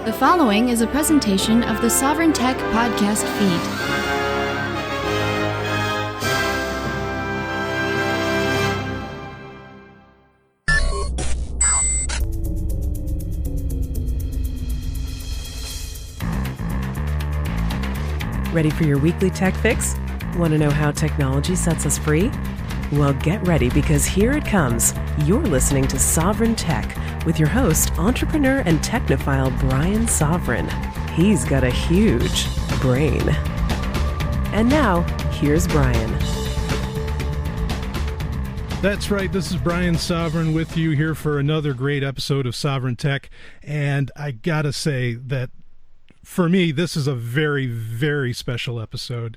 The following is a presentation of the Sovryn Tech podcast feed. Ready for your weekly tech fix? Want to know how technology sets us free? Well, get ready because here it comes. You're listening to Sovryn Tech with your host, entrepreneur and technophile Brian Sovryn. He's got a huge brain. And now, here's Brian. That's right. This is Brian Sovryn with you here for another great episode of Sovryn Tech. And I gotta say that for me, this is a very, very special episode.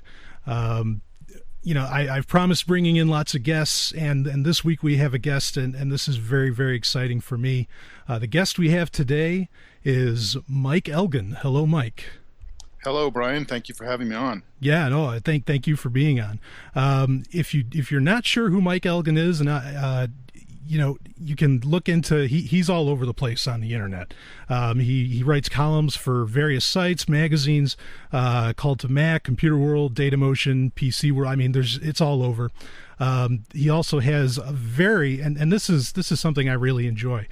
I've promised bringing in lots of guests, and this week we have a guest, and this is very, very exciting for me. The guest we have today is Mike Elgan. Hello, Mike. Hello, Brian. Thank you for having me on. Yeah, no, thank you for being on. If you're not sure who Mike Elgan is, and you can look into, he's all over the place on the internet. He writes columns for various sites, magazines, Called to Mac, Computer World, Data Motion, PC World. I mean, it's all over. He also has a very, and this is something I really enjoy.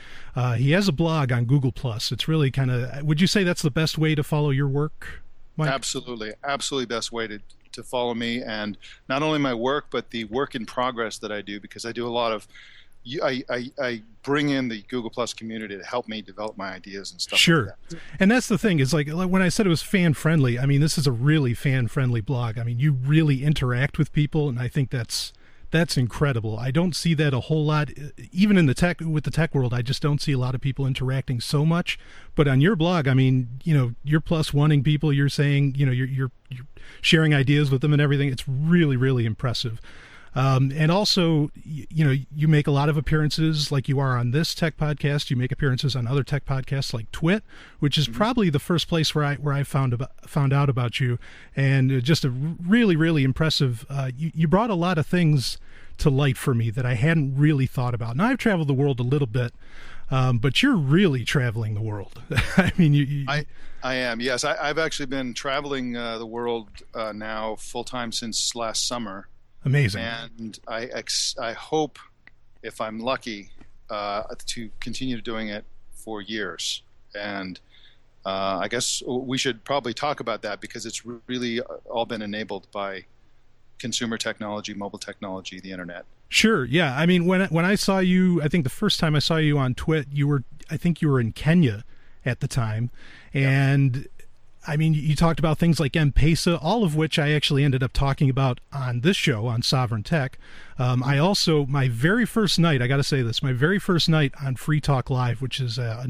He has a blog on Google+. It's really kind of, would you say that's the best way to follow your work, Mike? Absolutely best way to follow me, and not only my work, but the work in progress that I do, because I do a lot of, I bring in the Google Plus community to help me develop my ideas and stuff. Sure. Like that. And that's the thing is, like when I said it was fan friendly, I mean, this is a really fan friendly blog. I mean, you really interact with people, and I think that's incredible. I don't see that a whole lot, even in the tech world. I just don't see a lot of people interacting so much. But on your blog, I mean, you're plus oneing people. You're saying, you're sharing ideas with them and everything. It's really, really impressive. And also, you make a lot of appearances, like you are on this tech podcast. You make appearances on other tech podcasts like Twit, which is probably the first place where I found out about you. And just a really, really impressive. You brought a lot of things to light for me that I hadn't really thought about. Now, I've traveled the world a little bit, but you're really traveling the world. I mean, I am. Yes, I've actually been traveling the world now full time since last summer. Amazing. And I hope, if I'm lucky, to continue doing it for years. And I guess we should probably talk about that, because it's really all been enabled by consumer technology, mobile technology, the internet. Sure. Yeah. I mean, when I saw you, I think the first time I saw you on Twit, I think you were in Kenya at the time. And yeah. I mean, you talked about things like M-Pesa, all of which I actually ended up talking about on this show on Sovryn Tech. I also, my very first night, I got to say this, my very first night on Free Talk Live, which is a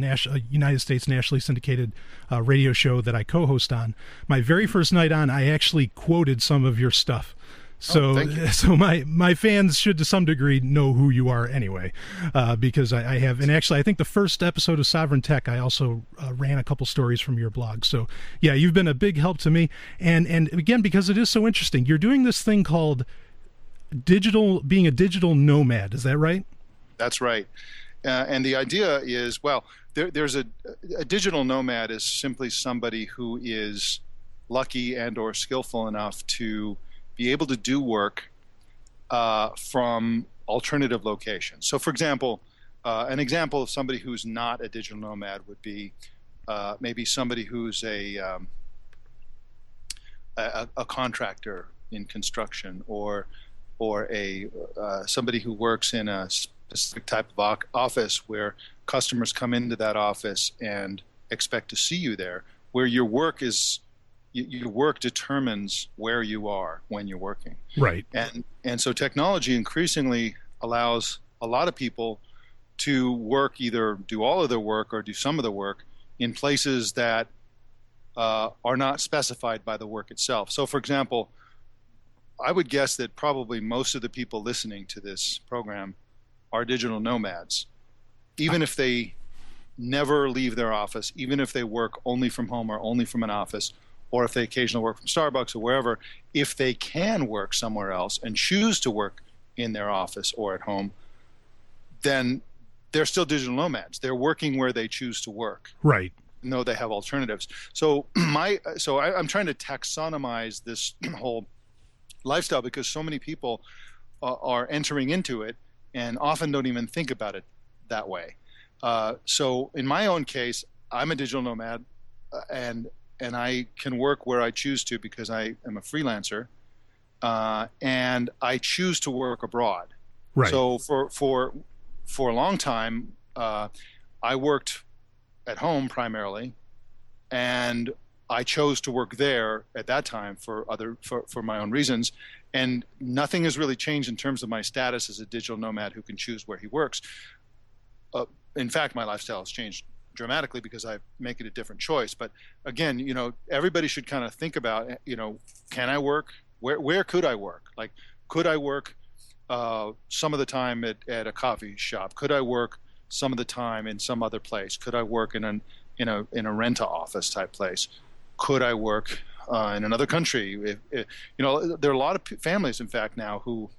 United States nationally syndicated radio show that I co-host on, my very first night on, I actually quoted some of your stuff. So my fans should to some degree know who you are anyway, because I have, and actually I think the first episode of Sovryn Tech, I also ran a couple stories from your blog. So yeah, you've been a big help to me. And again, because it is so interesting, you're doing this thing called being a digital nomad. Is that right? That's right. And the idea is, well, there's a digital nomad is simply somebody who is lucky and or skillful enough to be able to do work from alternative locations. So, for example, an example of somebody who's not a digital nomad would be maybe somebody who's a contractor in construction, or somebody who works in a specific type of office where customers come into that office and expect to see you there, where your work determines where you are when you're working. Right. And so technology increasingly allows a lot of people to work, either do all of their work or do some of the work in places that are not specified by the work itself. So, for example, I would guess that probably most of the people listening to this program are digital nomads, even if they never leave their office, even if they work only from home or only from an office, or if they occasionally work from Starbucks or wherever. If they can work somewhere else and choose to work in their office or at home, then they're still digital nomads. They're working where they choose to work. Right. know they have alternatives. So I'm trying to taxonomize this whole lifestyle because so many people are entering into it and often don't even think about it that way. So in my own case, I'm a digital nomad, and I can work where I choose to because I am a freelancer, and I choose to work abroad. Right. So for a long time, I worked at home primarily, and I chose to work there at that time for my own reasons. And nothing has really changed in terms of my status as a digital nomad who can choose where he works. In fact, my lifestyle has changed dramatically because I make it a different choice. But again, everybody should kind of think about, can I work? Where could I work? Like, could I work some of the time at a coffee shop? Could I work some of the time in some other place? Could I work in a rent office type place? Could I work in another country? There are a lot of families, in fact, now who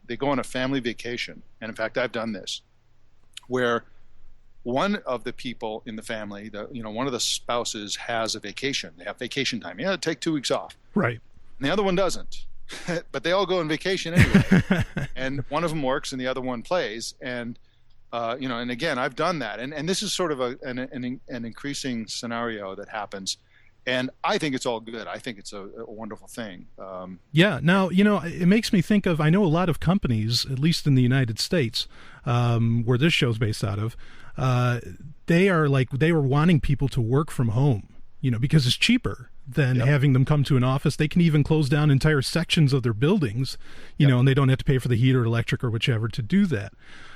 they go on a family vacation, and in fact, I've done this, where one of the people in the family, one of the spouses has a vacation. They have vacation time. Yeah, take 2 weeks off. Right. And the other one doesn't. But they all go on vacation anyway. And one of them works and the other one plays. And and again, I've done that. And this is sort of an increasing scenario that happens. And I think it's all good. I think it's a wonderful thing. Yeah. Now, it makes me think of, I know a lot of companies, at least in the United States, where this show's based out of, they were wanting people to work from home, because it's cheaper than having them come to an office. They can even close down entire sections of their buildings, and they don't have to pay for the heat or electric or whichever to do that.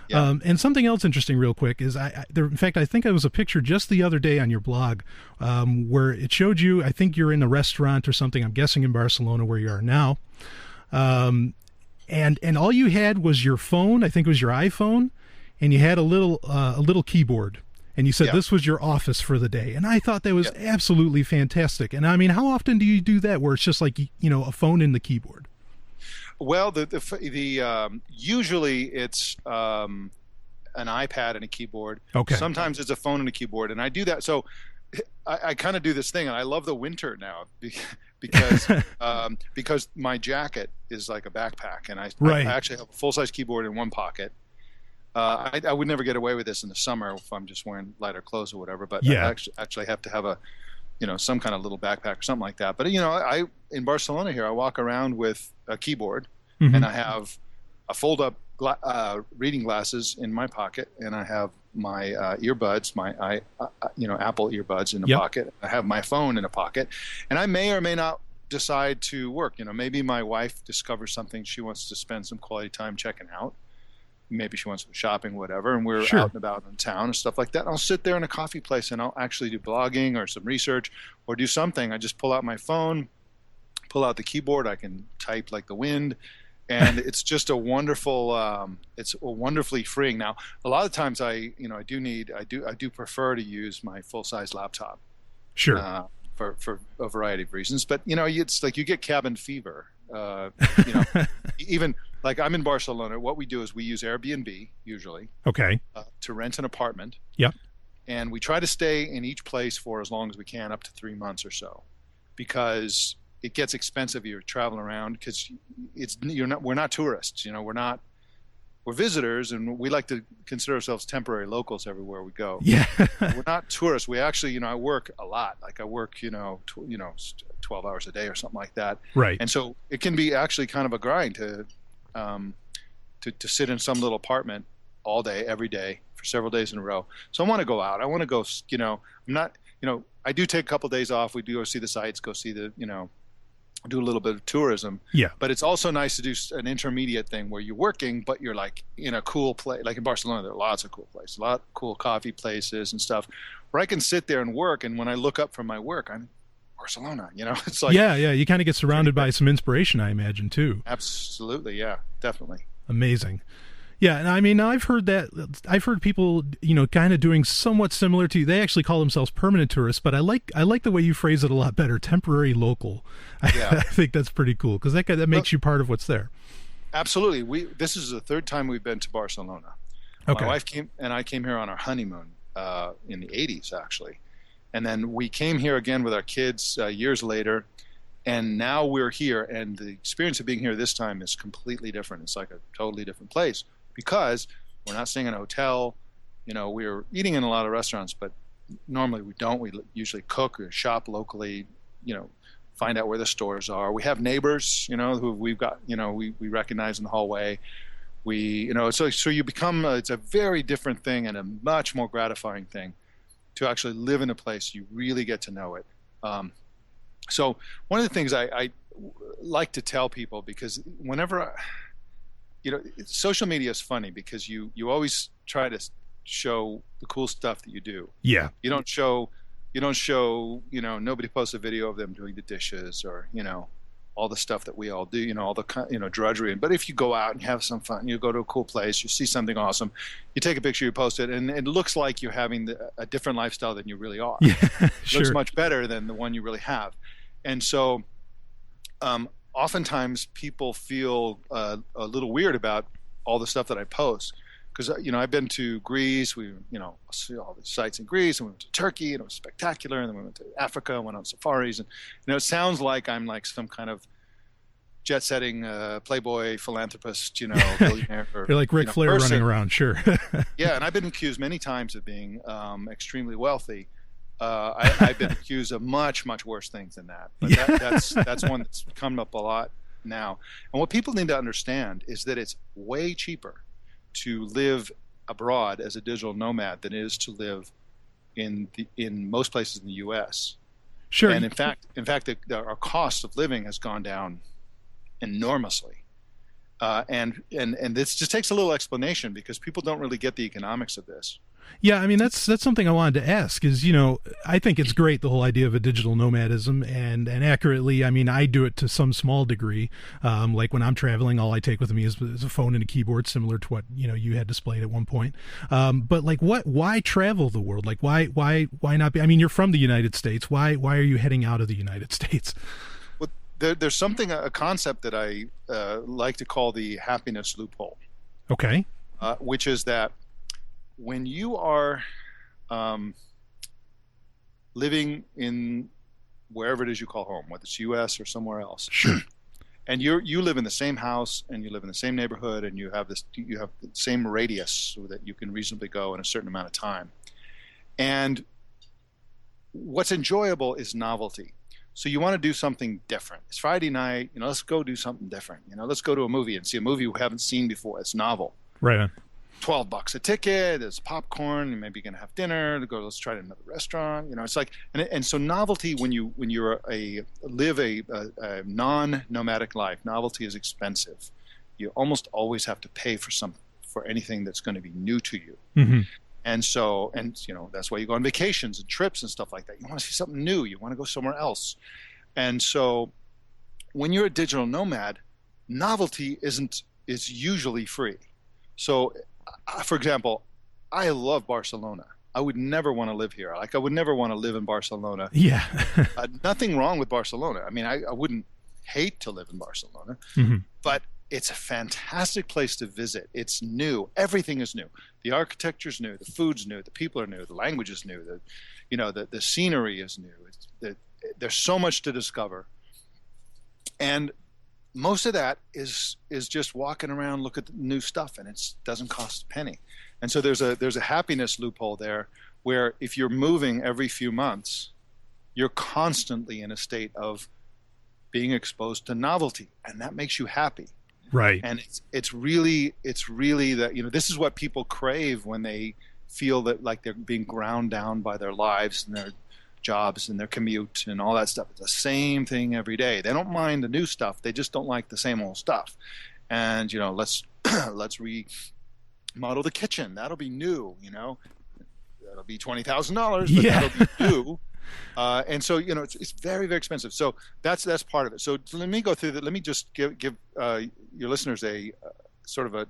Yeah. And something else interesting real quick is in fact, I think it was a picture just the other day on your blog where it showed you, I think you're in a restaurant or something, I'm guessing in Barcelona where you are now. And all you had was your phone, I think it was your iPhone, and you had a little keyboard. And you said this was your office for the day. And I thought that was absolutely fantastic. And I mean, how often do you do that where it's just like, a phone and the keyboard? Well, usually it's an iPad and a keyboard. Okay. Sometimes it's a phone and a keyboard. And I do that. So I kind of do this thing, and I love the winter now because my jacket is like a backpack. And I actually have a full-size keyboard in one pocket. I would never get away with this in the summer if I'm just wearing lighter clothes or whatever, but I actually have to have a, some kind of little backpack or something like that. But, in Barcelona here, I walk around with a keyboard and I have a fold-up reading glasses in my pocket, and I have my earbuds, my Apple earbuds in the pocket. I have my phone in a pocket, and I may or may not decide to work. Maybe my wife discovers something she wants to spend some quality time checking out. Maybe she wants to go shopping, whatever, and we're out and about in town and stuff like that. And I'll sit there in a coffee place and I'll actually do blogging or some research or do something. I just pull out my phone, pull out the keyboard. I can type like the wind, and it's just a wonderful. It's wonderfully freeing. Now, a lot of times I do prefer to use my full size laptop. Sure. For a variety of reasons, but it's like you get cabin fever. Even like I'm in Barcelona, what we do is we use Airbnb usually. Okay. To rent an apartment. Yep. And we try to stay in each place for as long as we can, up to 3 months or so, because it gets expensive. You're traveling around because we're not tourists. We're visitors, and we like to consider ourselves temporary locals everywhere we go. Yeah. We're not tourists. We actually, I work a lot. Like I work, 12 hours a day or something like that. Right. And so it can be actually kind of a grind to sit in some little apartment all day, every day for several days in a row. So I want to go out. I want to go, I'm not, I do take a couple of days off. We do go see the sights, go see the, do a little bit of tourism. Yeah. But it's also nice to do an intermediate thing where you're working, but you're like in a cool place. Like in Barcelona, there are lots of cool places, a lot of cool coffee places and stuff where I can sit there and work. And when I look up from my work, I'm in Barcelona, it's like. Yeah. You kind of get surrounded by some inspiration, I imagine, too. Absolutely. Yeah, definitely. Amazing. Yeah, and I mean, I've heard people, kind of doing somewhat similar to, they actually call themselves permanent tourists, but I like the way you phrase it a lot better, temporary local. Yeah. I think that's pretty cool because that makes you part of what's there. Absolutely. This is the third time we've been to Barcelona. Okay. My wife came, and I came here on our honeymoon in the 80s, actually. And then we came here again with our kids years later, and now we're here. And the experience of being here this time is completely different. It's like a totally different place because we're not staying in a hotel. We're eating in a lot of restaurants, but normally we don't. We usually cook or shop locally, find out where the stores are. We have neighbors, who we've got, we recognize in the hallway. So you become, it's a very different thing and a much more gratifying thing to actually live in a place you really get to know it. So one of the things I like to tell people, because whenever, social media is funny because you always try to show the cool stuff that you do. Yeah. You don't show, nobody posts a video of them doing the dishes or, all the stuff that we all do, all the, drudgery. But if you go out and have some fun, you go to a cool place, you see something awesome, you take a picture, you post it, and it looks like you're having a different lifestyle than you really are. Yeah, It looks much better than the one you really have. And so oftentimes people feel a little weird about all the stuff that I post. Because, I've been to Greece, we, see all the sites in Greece, and we went to Turkey, and it was spectacular, and then we went to Africa, and went on safaris, and, it sounds like I'm like some kind of jet-setting playboy philanthropist, billionaire. You're like Ric Flair person. running around, sure. Yeah, and I've been accused many times of being extremely wealthy. I've been accused of much, much worse things than that. But that's one that's come up a lot now. And what people need to understand is that it's way cheaper to live abroad as a digital nomad than it is to live in most places in the U.S. Sure. And in fact, our cost of living has gone down enormously. And this just takes a little explanation because people don't really get the economics of this. Yeah, I mean, that's something I wanted to ask is, I think it's great, the whole idea of a digital nomadism, and accurately, I mean, I do it to some small degree. Like when I'm traveling, all I take with me is a phone and a keyboard, similar to what, you had displayed at one point. But like why travel the world? Like why not be, I mean, you're from the United States. Why are you heading out of the United States? Well, there's a concept that I like to call the happiness loophole. Okay. Which is that when you are living in wherever it is you call home, whether it's U.S. or somewhere else, sure, and you live in the same house and you live in the same neighborhood and you have the same radius so that you can reasonably go in a certain amount of time, and what's enjoyable is novelty. So you want to do something different. It's Friday night, let's go do something different. Let's go to a movie and see a movie we haven't seen before. It's novel. Right on. $12 a ticket, there's popcorn, you maybe gonna have dinner, let's try another restaurant, it's like, and so novelty, when you live a non-nomadic life, novelty is expensive. You almost always have to pay for anything that's going to be new to you. Mm-hmm. And so, that's why you go on vacations and trips and stuff like that. You want to see something new, you want to go somewhere else. And so when you're a digital nomad, novelty is usually free. So for example, I love Barcelona. I would never want to live here. Like I would never want to live in Barcelona. Yeah. Nothing wrong with Barcelona. I mean, I wouldn't hate to live in Barcelona, mm-hmm. but it's a fantastic place to visit. It's new. Everything is new. The architecture's new. The food's new. The people are new. The language is new. The scenery is new. There's so much to discover. And most of that is just walking around, look at the new stuff, and it doesn't cost a penny. And so there's a happiness loophole there where if you're moving every few months, you're constantly in a state of being exposed to novelty, and that makes you happy. Right. And it's really that, this is what people crave when they feel that like they're being ground down by their lives and their jobs and their commute and all that stuff. It's the same thing every day. They don't mind the new stuff. They just don't like the same old stuff. And, let's remodel the kitchen. That'll be new, that'll be $20,000, but yeah. That'll be new. And so, it's very, very expensive. So that's part of it. So let me go through that. Let me just give your listeners a sort of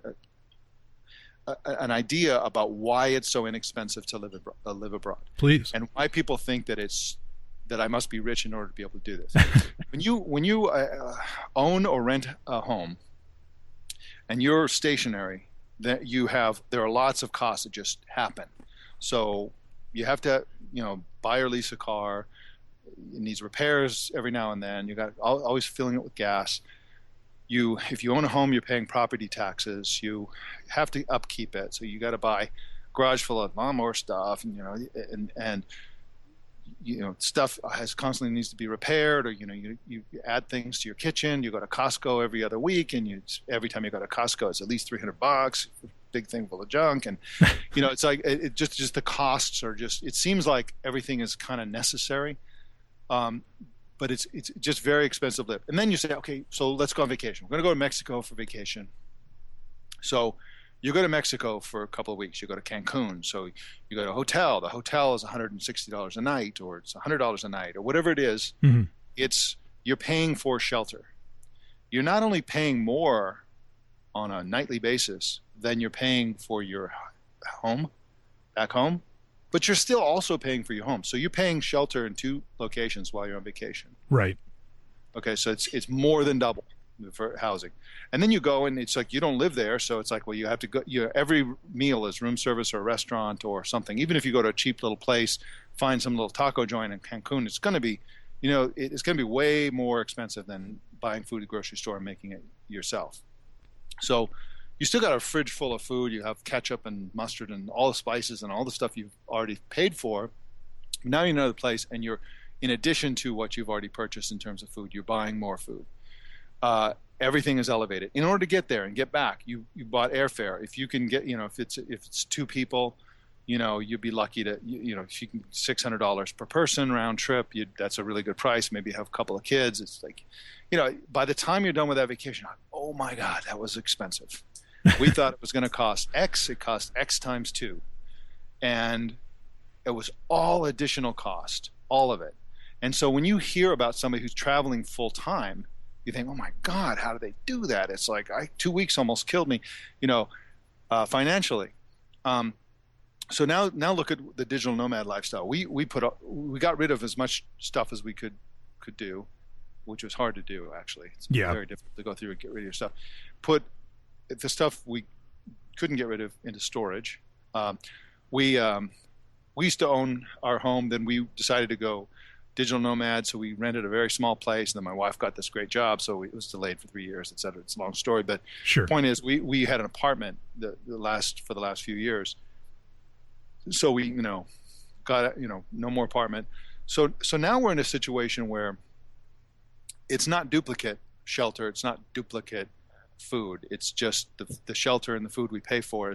an idea about why it's so inexpensive to live abroad. Please. And why people think that I must be rich in order to be able to do this. When you own or rent a home and you're stationary, there are lots of costs that just happen. So You have to, buy or lease a car. It needs repairs every now and then. You got always filling it with gas. If you own a home, you're paying property taxes. You have to upkeep it, so you got to buy a garage full of lawnmower stuff, and stuff constantly needs to be repaired, or you add things to your kitchen. You go to Costco every other week, and every time you go to Costco, it's at least $300, big thing full of junk, and it's like it just the costs are just. It seems like everything is kind of necessary. But it's just very expensive to live. And then you say, okay, so let's go on vacation. We're going to go to Mexico for vacation. So you go to Mexico for a couple of weeks. You go to Cancun. So you go to a hotel. The hotel is $160 a night, or it's $100 a night, or whatever it is. Mm-hmm. You're paying for shelter. You're not only paying more on a nightly basis than you're paying for your home, back home, but you're still also paying for your home. So you're paying shelter in 2 locations while you're on vacation. Right. Okay, so it's more than double for housing. And then you go, and it's like you don't live there, so it's like, well, you have to go. Every meal is room service or a restaurant or something. Even if you go to a cheap little place, find some little taco joint in Cancun, it's going to be, it's going to be way more expensive than buying food at the grocery store and making it yourself. So you still got a fridge full of food. You have ketchup and mustard and all the spices and all the stuff you've already paid for. Now you're in another place, and you're, in addition to what you've already purchased in terms of food, you're buying more food. Everything is elevated. In order to get there and get back, you bought airfare. If you can get, if it's 2 people, you'd be lucky to, if you can, $600 per person round trip. That's a really good price. Maybe you have a couple of kids. It's like, by the time you're done with that vacation, oh my God, that was expensive. We thought it was going to cost X. It cost X times 2. And it was all additional cost, all of it. And so when you hear about somebody who's traveling full time, you think, oh my God, how do they do that? It's like 2 weeks almost killed me, financially. So now look at the digital nomad lifestyle. We got rid of as much stuff as we could do, which was hard to do, actually. It's very difficult to go through and get rid of your stuff. Put the stuff we couldn't get rid of into storage. We used to own our home. Then we decided to go digital nomad. So we rented a very small place. And then my wife got this great job. So it was delayed for 3 years, et cetera. It's a long story. But sure. The point is we had an apartment for the last few years. So we, got, no more apartment. So now we're in a situation where it's not duplicate shelter. It's not duplicate food. It's just the shelter and the food we pay for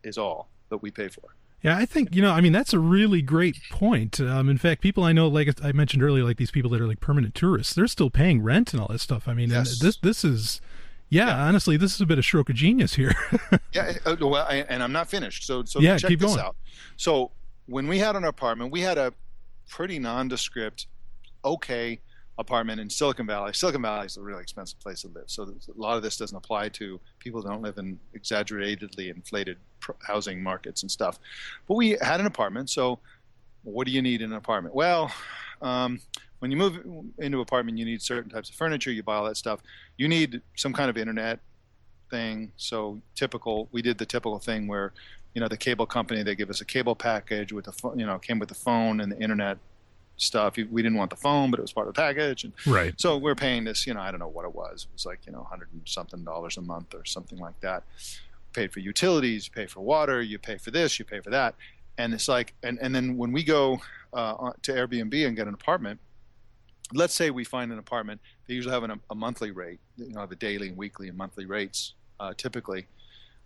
is all that we pay for. Yeah, I think, that's a really great point. In fact, people I know, like I mentioned earlier, like these people that are like permanent tourists, they're still paying rent and all that stuff. Yes. And this is, honestly, this is a bit of stroke of genius here. Yeah, and I'm not finished. So yeah, check keep this going. out. So when we had an apartment, we had a pretty nondescript, okay apartment in Silicon Valley. Silicon Valley is a really expensive place to live. So a lot of this doesn't apply to people who don't live in exaggeratedly inflated housing markets and stuff. But we had an apartment. So what do you need in an apartment? Well, when you move into an apartment, you need certain types of furniture. You buy all that stuff. You need some kind of internet thing. So we did the typical thing where, the cable company, they give us a cable package with came with the phone and the internet stuff. We didn't want the phone, but it was part of the package. And right. So we're paying this, I don't know what it was. It was like, $100 and something a month or something like that. Paid for utilities, you pay for water, you pay for this, you pay for that. And it's like, and then when we go to Airbnb and get an apartment, let's say we find an apartment, they usually have a monthly rate, the daily and weekly and monthly rates typically.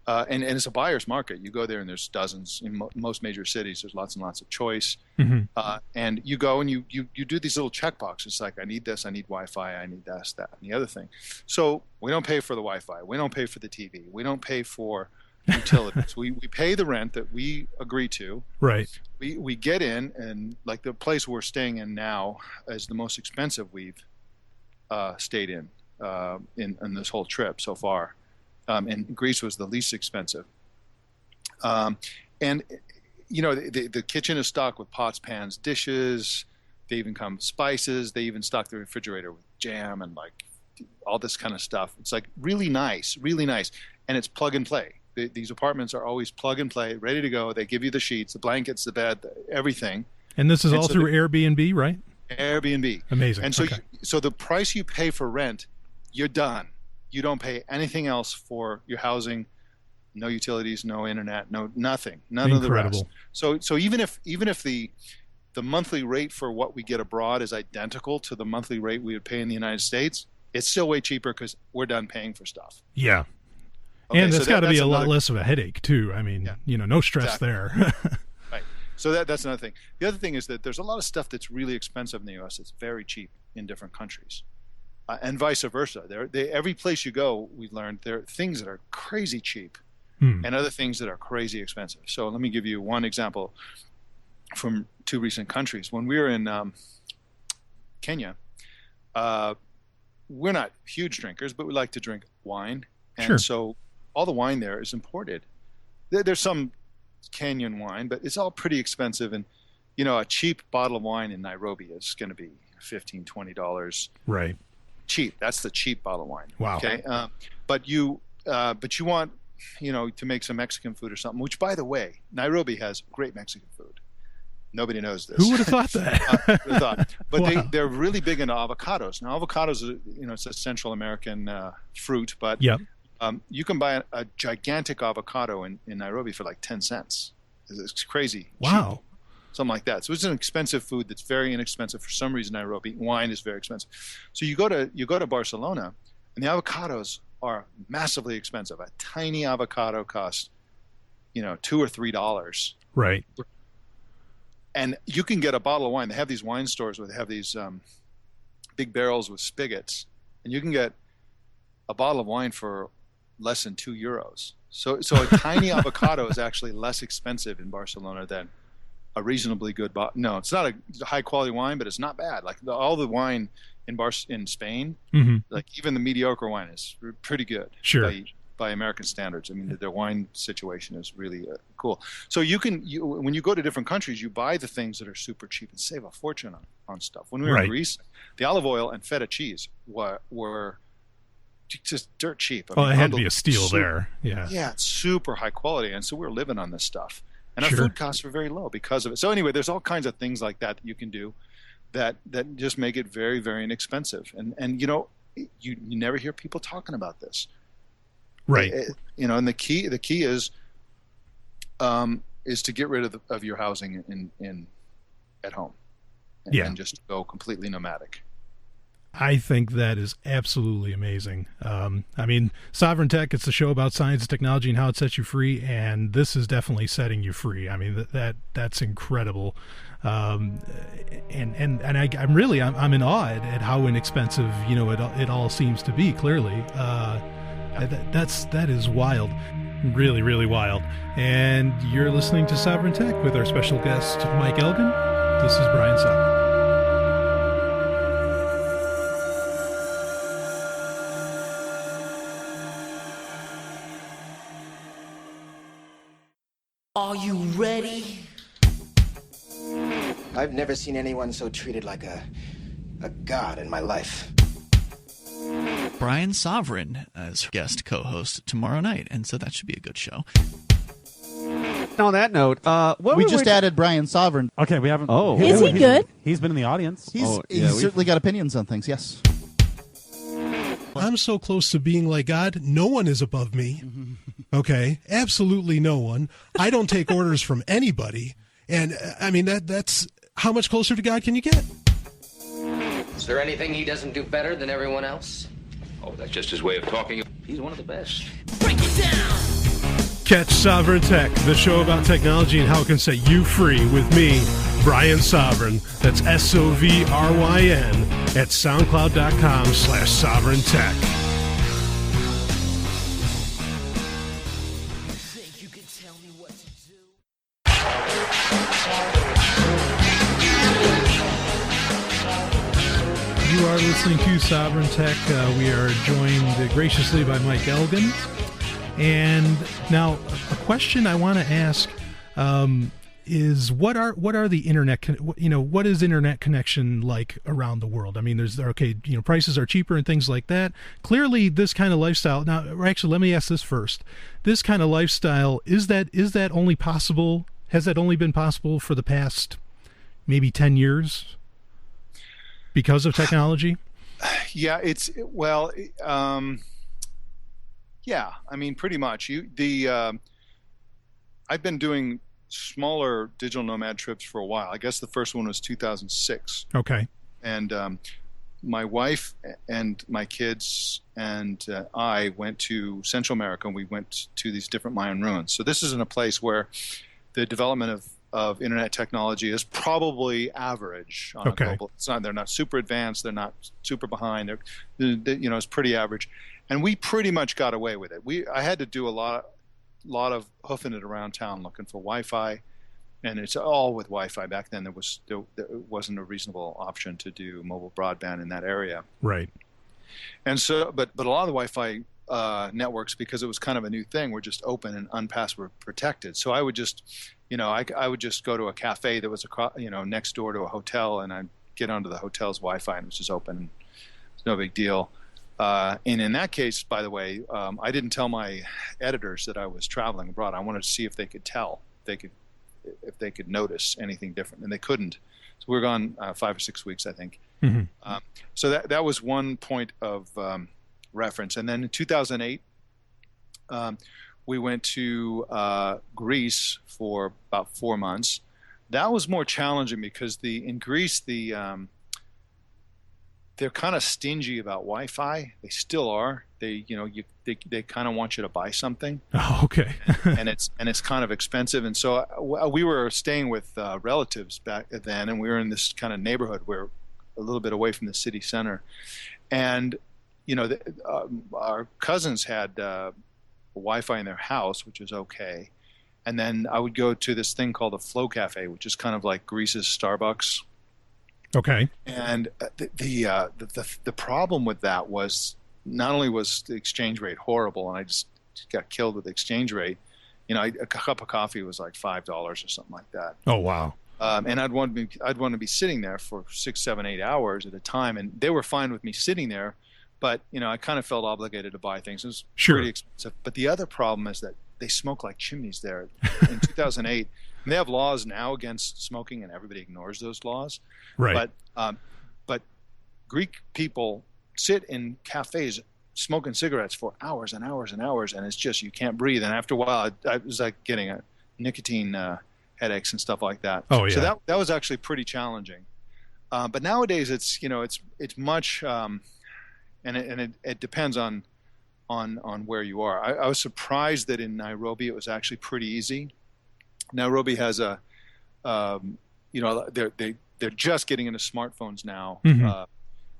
And it's a buyer's market. You go there and there's dozens in most major cities. There's lots and lots of choice. Mm-hmm. And you go and you do these little check boxes. It's like, I need this, I need Wi-Fi, I need this, that, and the other thing. So we don't pay for the Wi-Fi. We don't pay for the TV. We don't pay for utilities. we pay the rent that we agree to. Right. We get in, and like the place we're staying in now is the most expensive we've stayed in this whole trip so far. And Greece was the least expensive. And, the kitchen is stocked with pots, pans, dishes. They even come with spices. They even stock the refrigerator with jam and like all this kind of stuff. It's like really nice, really nice. And it's plug and play. These apartments are always plug and play, ready to go. They give you the sheets, the blankets, the bed, everything. And this is all through Airbnb, right? Airbnb. Amazing. And so, so the price you pay for rent, you're done. You don't pay anything else for your housing. No utilities, no internet, no nothing, none of the rest. So even if the monthly rate for what we get abroad is identical to the monthly rate we would pay in the United States, it's still way cheaper because we're done paying for stuff. Yeah. Okay, and it's got to be a lot less of a headache too. I mean, no stress there. Right. So that's another thing. The other thing is that there's a lot of stuff that's really expensive in the U.S. It's very cheap in different countries. And vice versa. Every place you go, we've learned there are things that are crazy cheap and other things that are crazy expensive. So let me give you one example from 2 recent countries. When we were in Kenya, we're not huge drinkers, but we like to drink wine. And so all the wine there is imported. There's some Kenyan wine, but it's all pretty expensive. And, a cheap bottle of wine in Nairobi is going to be $15, $20. Right. Cheap. That's the cheap bottle of wine. Wow. Okay. But you want, to make some Mexican food or something, which, by the way, Nairobi has great Mexican food. Nobody knows this. Who would have thought that? But they're really big into avocados. Now, avocados, it's a Central American fruit, but you can buy a gigantic avocado in Nairobi for like 10 cents. It's crazy. Wow. Cheap. Something like that. So it's an expensive food that's very inexpensive. For some reason, Nairobi wine is very expensive. So you go to Barcelona, and the avocados are massively expensive. A tiny avocado costs, $2 or $3. Right. And you can get a bottle of wine. They have these wine stores where they have these big barrels with spigots, and you can get a bottle of wine for less than €2. So a tiny avocado is actually less expensive in Barcelona than a reasonably good bottle. No, it's not a high quality wine, but it's not bad. Like all the wine in Spain, like even the mediocre wine is pretty good. Sure. By American standards. I mean, their wine situation is really cool. So when you go to different countries, you buy the things that are super cheap and save a fortune on stuff. When we were in Greece, the olive oil and feta cheese were just dirt cheap. I mean, it had to be a steal there. Yeah. Yeah, it's super high quality. And so we were living on this stuff. And our food costs were very low because of it. So anyway, there's all kinds of things like that you can do that just make it very, very inexpensive. And you never hear people talking about this. Right. And the key is to get rid of your housing at home and just go completely nomadic. I think that is absolutely amazing. I mean, Sovryn Tech, it's a show about science, technology, and how it sets you free, and this is definitely setting you free. I mean, that's incredible. I'm in awe at how inexpensive, it all seems to be, clearly. That is wild. Really, really wild. And you're listening to Sovryn Tech with our special guest, Mike Elgan. This is Brian Sovryn. Are you ready? I've never seen anyone so treated like a god in my life. Brian Sovryn as guest co-host tomorrow night, and so that should be a good show. On that note, we just added Brian Sovryn. Okay, we haven't. Oh, is he good? He's been in the audience. He's certainly got opinions on things. Yes. I'm so close to being like God. No one is above me. Okay, absolutely no one. I don't take orders from anybody, and I mean that's how much closer to God can you get? Is there anything he doesn't do better than everyone else? Oh, that's just his way of talking. He's one of the best. Break it down! Catch Sovryn Tech, the show about technology and how it can set you free with me, Brian Sovryn. That's SOVRYN at SoundCloud.com/Sovryn Tech. Think you can tell me what to do? You are listening to Sovryn Tech. We are joined graciously by Mike Elgan. And now, a question I want to ask, is what are the internet, what is internet connection like around the world? I mean, prices are cheaper and things like that. Clearly this kind of lifestyle, now, actually, let me ask this first. This kind of lifestyle, is that only possible? Has that only been possible for the past maybe 10 years because of technology? Yeah, yeah, I mean, pretty much. I've been doing smaller digital nomad trips for a while. I guess the first one was 2006. Okay. And my wife and my kids and I went to Central America, and we went to these different Mayan ruins. So this isn't a place where the development of internet technology is probably average on a global. They're not super advanced. They're not super behind. It's pretty average. And we pretty much got away with it. I had to do a lot of hoofing it around town looking for Wi-Fi, and it's all with Wi-Fi. Back then, there wasn't a reasonable option to do mobile broadband in that area. Right. And so, but a lot of the Wi-Fi networks, because it was kind of a new thing, were just open and unpassword protected. So I would just, I would just go to a cafe that was next door to a hotel, and I'd get onto the hotel's Wi-Fi, and it was just open. It's no big deal. And in that case, by the way, I didn't tell my editors that I was traveling abroad. I wanted to see if they could tell, if they could notice anything different, and they couldn't. So we were gone 5 or 6 weeks, I think. Mm-hmm. So that was one point of reference. And then in 2008, we went to Greece for about 4 months. That was more challenging because in Greece, they're kind of stingy about Wi-Fi. They still are. They kind of want you to buy something. Oh, okay. and it's kind of expensive. And so we were staying with relatives back then, and we were in this kind of neighborhood where a little bit away from the city center. And our cousins had Wi-Fi in their house, which was okay. And then I would go to this thing called a Flow Cafe, which is kind of like Greece's Starbucks. Okay. And the problem with that was not only was the exchange rate horrible, and I just got killed with the exchange rate. A cup of coffee was like $5 or something like that. Oh wow! And I'd want to be sitting there for 6, 7, 8 hours at a time, and they were fine with me sitting there, but I kind of felt obligated to buy things. It was pretty expensive. But the other problem is that they smoke like chimneys there. In 2008. And they have laws now against smoking, and everybody ignores those laws. Right. But Greek people sit in cafes smoking cigarettes for hours and hours and hours, and it's just you can't breathe. And after a while, I was like getting a nicotine headaches and stuff like that. Oh yeah. So that was actually pretty challenging. But nowadays, it's much, and it depends on where you are. I was surprised that in Nairobi it was actually pretty easy. Nairobi has they're just getting into smartphones now. Mm-hmm.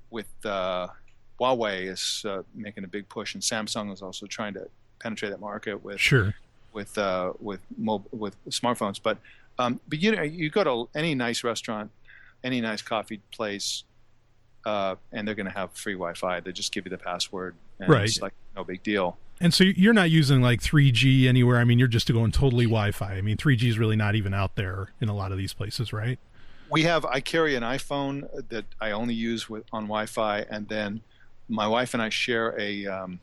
With Huawei is making a big push, and Samsung is also trying to penetrate that market with smartphones. But you go to any nice restaurant, any nice coffee place, and they're going to have free Wi-Fi. They just give you the password, and it's like no big deal. And so you're not using like 3G anywhere. I mean, you're just going totally Wi-Fi. I mean, 3G is really not even out there in a lot of these places, right? I carry an iPhone that I only use on Wi-Fi, and then my wife and I share a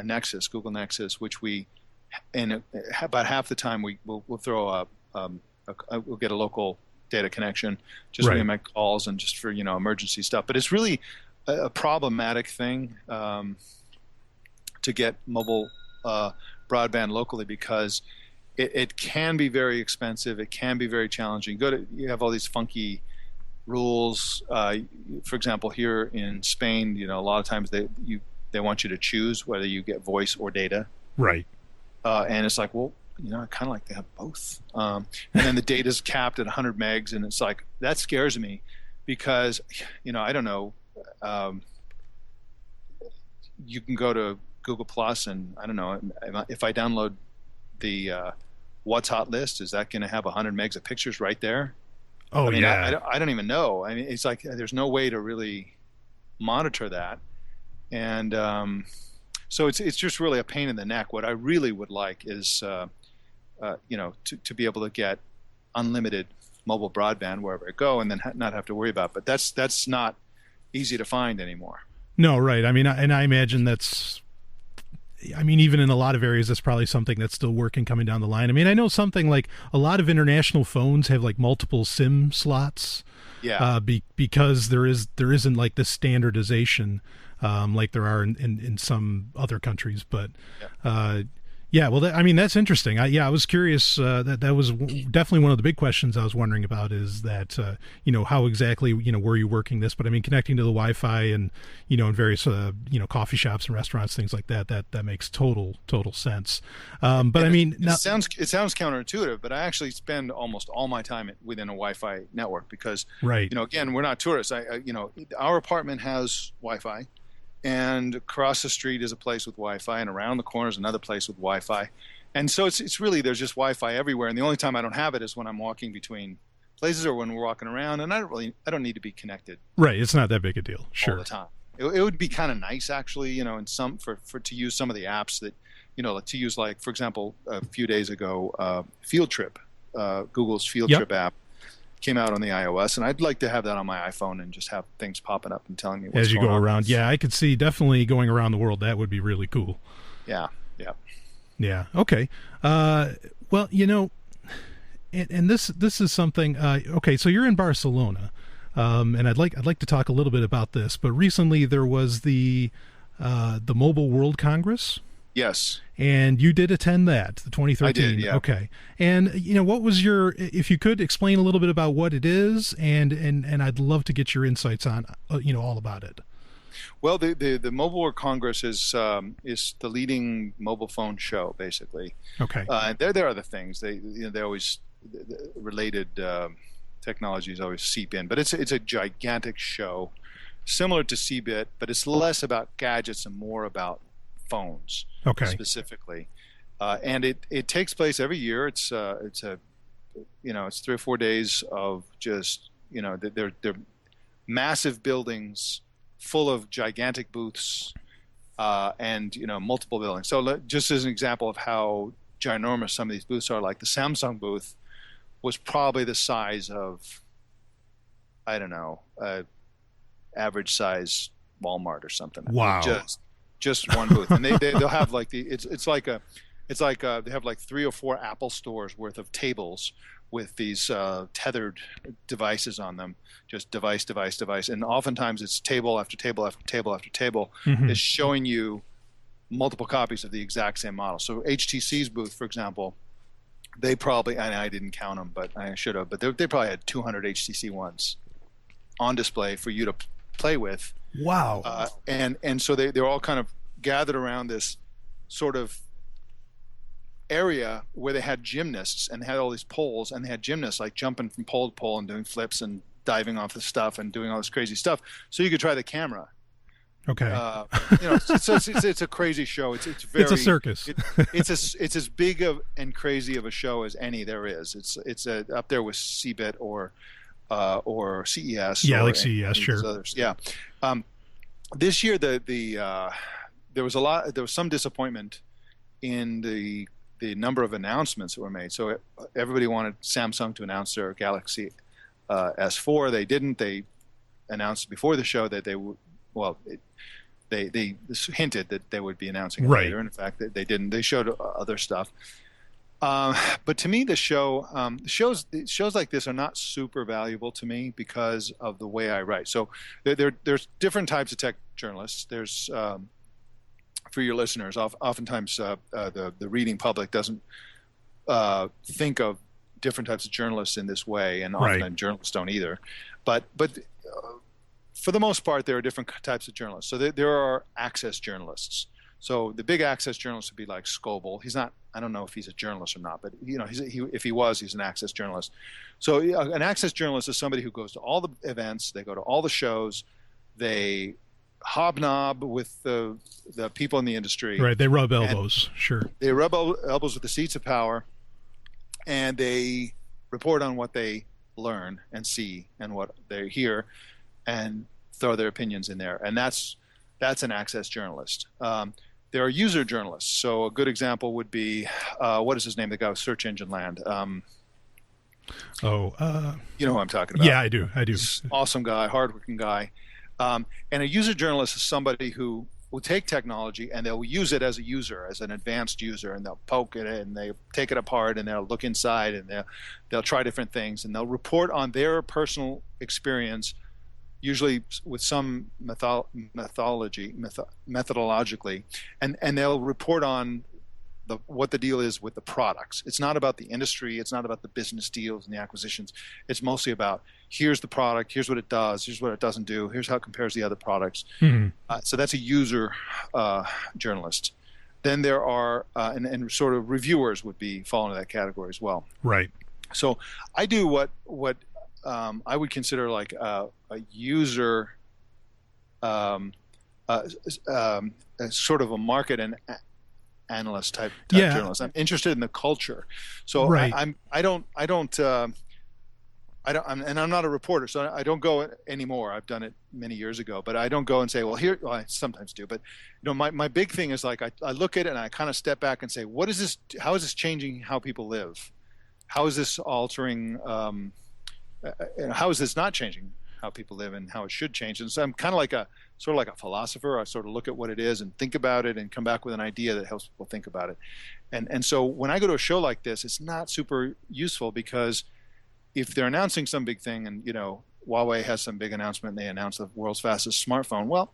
Nexus, Google Nexus, which about half the time we'll throw we'll get a local data connection just when we make calls and just for emergency stuff. But it's really a problematic thing to get mobile broadband locally because it can be very expensive. It can be very challenging. You have all these funky rules. For example, here in Spain, a lot of times they want you to choose whether you get voice or data. Right. And it's like, well, I kind of like to have both. And then the data's capped at 100 megs, and it's like that scares me because, I don't know. You can go to Google Plus, and I don't know if I download the What's Hot list, is that going to have 100 megs of pictures right there? Oh, yeah. I don't even know. I mean, it's like there's no way to really monitor that, and so it's just really a pain in the neck. What I really would like is to be able to get unlimited mobile broadband wherever I go, and then not have to worry about it. But that's not easy to find anymore. No, right. I mean, and I imagine even in a lot of areas, that's probably something that's still working coming down the line. I mean, I know something like a lot of international phones have like multiple SIM slots. Yeah. Because there isn't like this standardization like there are in some other countries. But yeah, well, that's interesting. I was curious. That was definitely one of the big questions I was wondering about, is that how exactly were you working this? But I mean, connecting to the Wi-Fi and in various coffee shops and restaurants, things like that makes total sense. But I mean, it sounds counterintuitive, but I actually spend almost all my time within a Wi-Fi network because again, we're not tourists. Our apartment has Wi-Fi. And across the street is a place with Wi-Fi, and around the corner is another place with Wi-Fi. And so it's really, there's just Wi-Fi everywhere. And the only time I don't have it is when I'm walking between places or when we're walking around. And I don't need to be connected. Right. It's not that big a deal. Sure. All the time. It would be kind of nice, actually, in some to use some of the apps that, to use, like, for example, a few days ago, Field Trip, Google's Field Trip app came out on the iOS, and I'd like to have that on my iPhone and just have things popping up and telling me what's as you going go on. around. Yeah, I could see definitely going around the world. That would be really cool. Yeah. Okay. Well, and this is something. Okay, so you're in Barcelona, and I'd like to talk a little bit about this. But recently there was the Mobile World Congress. Yes. And you did attend that, the 2013. I did, yeah. Okay. And what was if you could explain a little bit about what it is, and I'd love to get your insights on all about it. Well, the Mobile World Congress is the leading mobile phone show, basically. Okay. And there are other things. They always related technologies always seep in, but it's a gigantic show, similar to CeBIT, but it's less about gadgets and more about phones. Okay. Specifically, and it takes place every year. It's 3 or 4 days of just they're massive buildings full of gigantic booths and multiple buildings. So just as an example of how ginormous some of these booths are, like the Samsung booth was probably the size of, I don't know, average size Walmart or something. Wow. Just one booth, and they'll have like they have like 3 or 4 Apple stores worth of tables with these tethered devices on them, just device, and oftentimes it's table after table after table after table is showing you multiple copies of the exact same model. So HTC's booth, for example, they probably, and I didn't count them, but I should have, but they probably had 200 HTC ones on display for you to play with. Wow. And so they're all kind of gathered around this sort of area where they had gymnasts and they had all these poles, and they had gymnasts like jumping from pole to pole and doing flips and diving off the stuff and doing all this crazy stuff. So you could try the camera. Okay. It's a crazy show. It's very. It's a circus. It's as big and crazy of a show as any there is. It's up there with CeBIT or CES. Yeah, like CES, sure. Others. Yeah. This year, there was some disappointment in the number of announcements that were made. So everybody wanted Samsung to announce their Galaxy S4. They didn't. They announced before the show that they would. Well, they hinted that they would be announcing it later. And in fact, they didn't. They showed other stuff. But to me, the shows like this are not super valuable to me because of the way I write. So there's different types of tech journalists. There's for your listeners, oftentimes the reading public doesn't think of different types of journalists in this way, and often journalists don't either. But for the most part, there are different types of journalists. So there are access journalists. So the big access journalist would be like Scoble. He's not. I don't know if he's a journalist or not, but if he was, he's an access journalist. So an access journalist is somebody who goes to all the events. They go to all the shows. They hobnob with the people in the industry. Right. They rub elbows. Sure. They rub elbows with the seats of power, and they report on what they learn and see and what they hear, and throw their opinions in there. And that's an access journalist. there are user journalists. So a good example would be, what is his name? The guy with Search Engine Land. You know who I'm talking about. Yeah, I do. Awesome guy, hardworking guy. And a user journalist is somebody who will take technology and they'll use it as a user, as an advanced user, and they'll poke at it and they take it apart and they'll look inside and they'll try different things and they'll report on their personal experience, usually with some methodologically, and they'll report on what the deal is with the products. It's not about the industry. It's not about the business deals and the acquisitions. It's mostly about, here's the product, here's what it does, here's what it doesn't do, here's how it compares to the other products. So that's a user journalist. Then there are, and sort of reviewers would fall into that category as well. Right. So I do what I would consider like a user, sort of a market and analyst type journalist. I'm interested in the culture. So right. I'm not a reporter, so I don't go anymore. I've done it many years ago, but I don't go and say, well, I sometimes do, but my big thing is like, I look at it and I kind of step back and say, what is this? How is this changing how people live? How is this altering, how is this not changing how people live and how it should change? And so I'm kind of like a philosopher. I sort of look at what it is and think about it and come back with an idea that helps people think about it. And so when I go to a show like this, it's not super useful, because if they're announcing some big thing and, Huawei has some big announcement and they announce the world's fastest smartphone, well,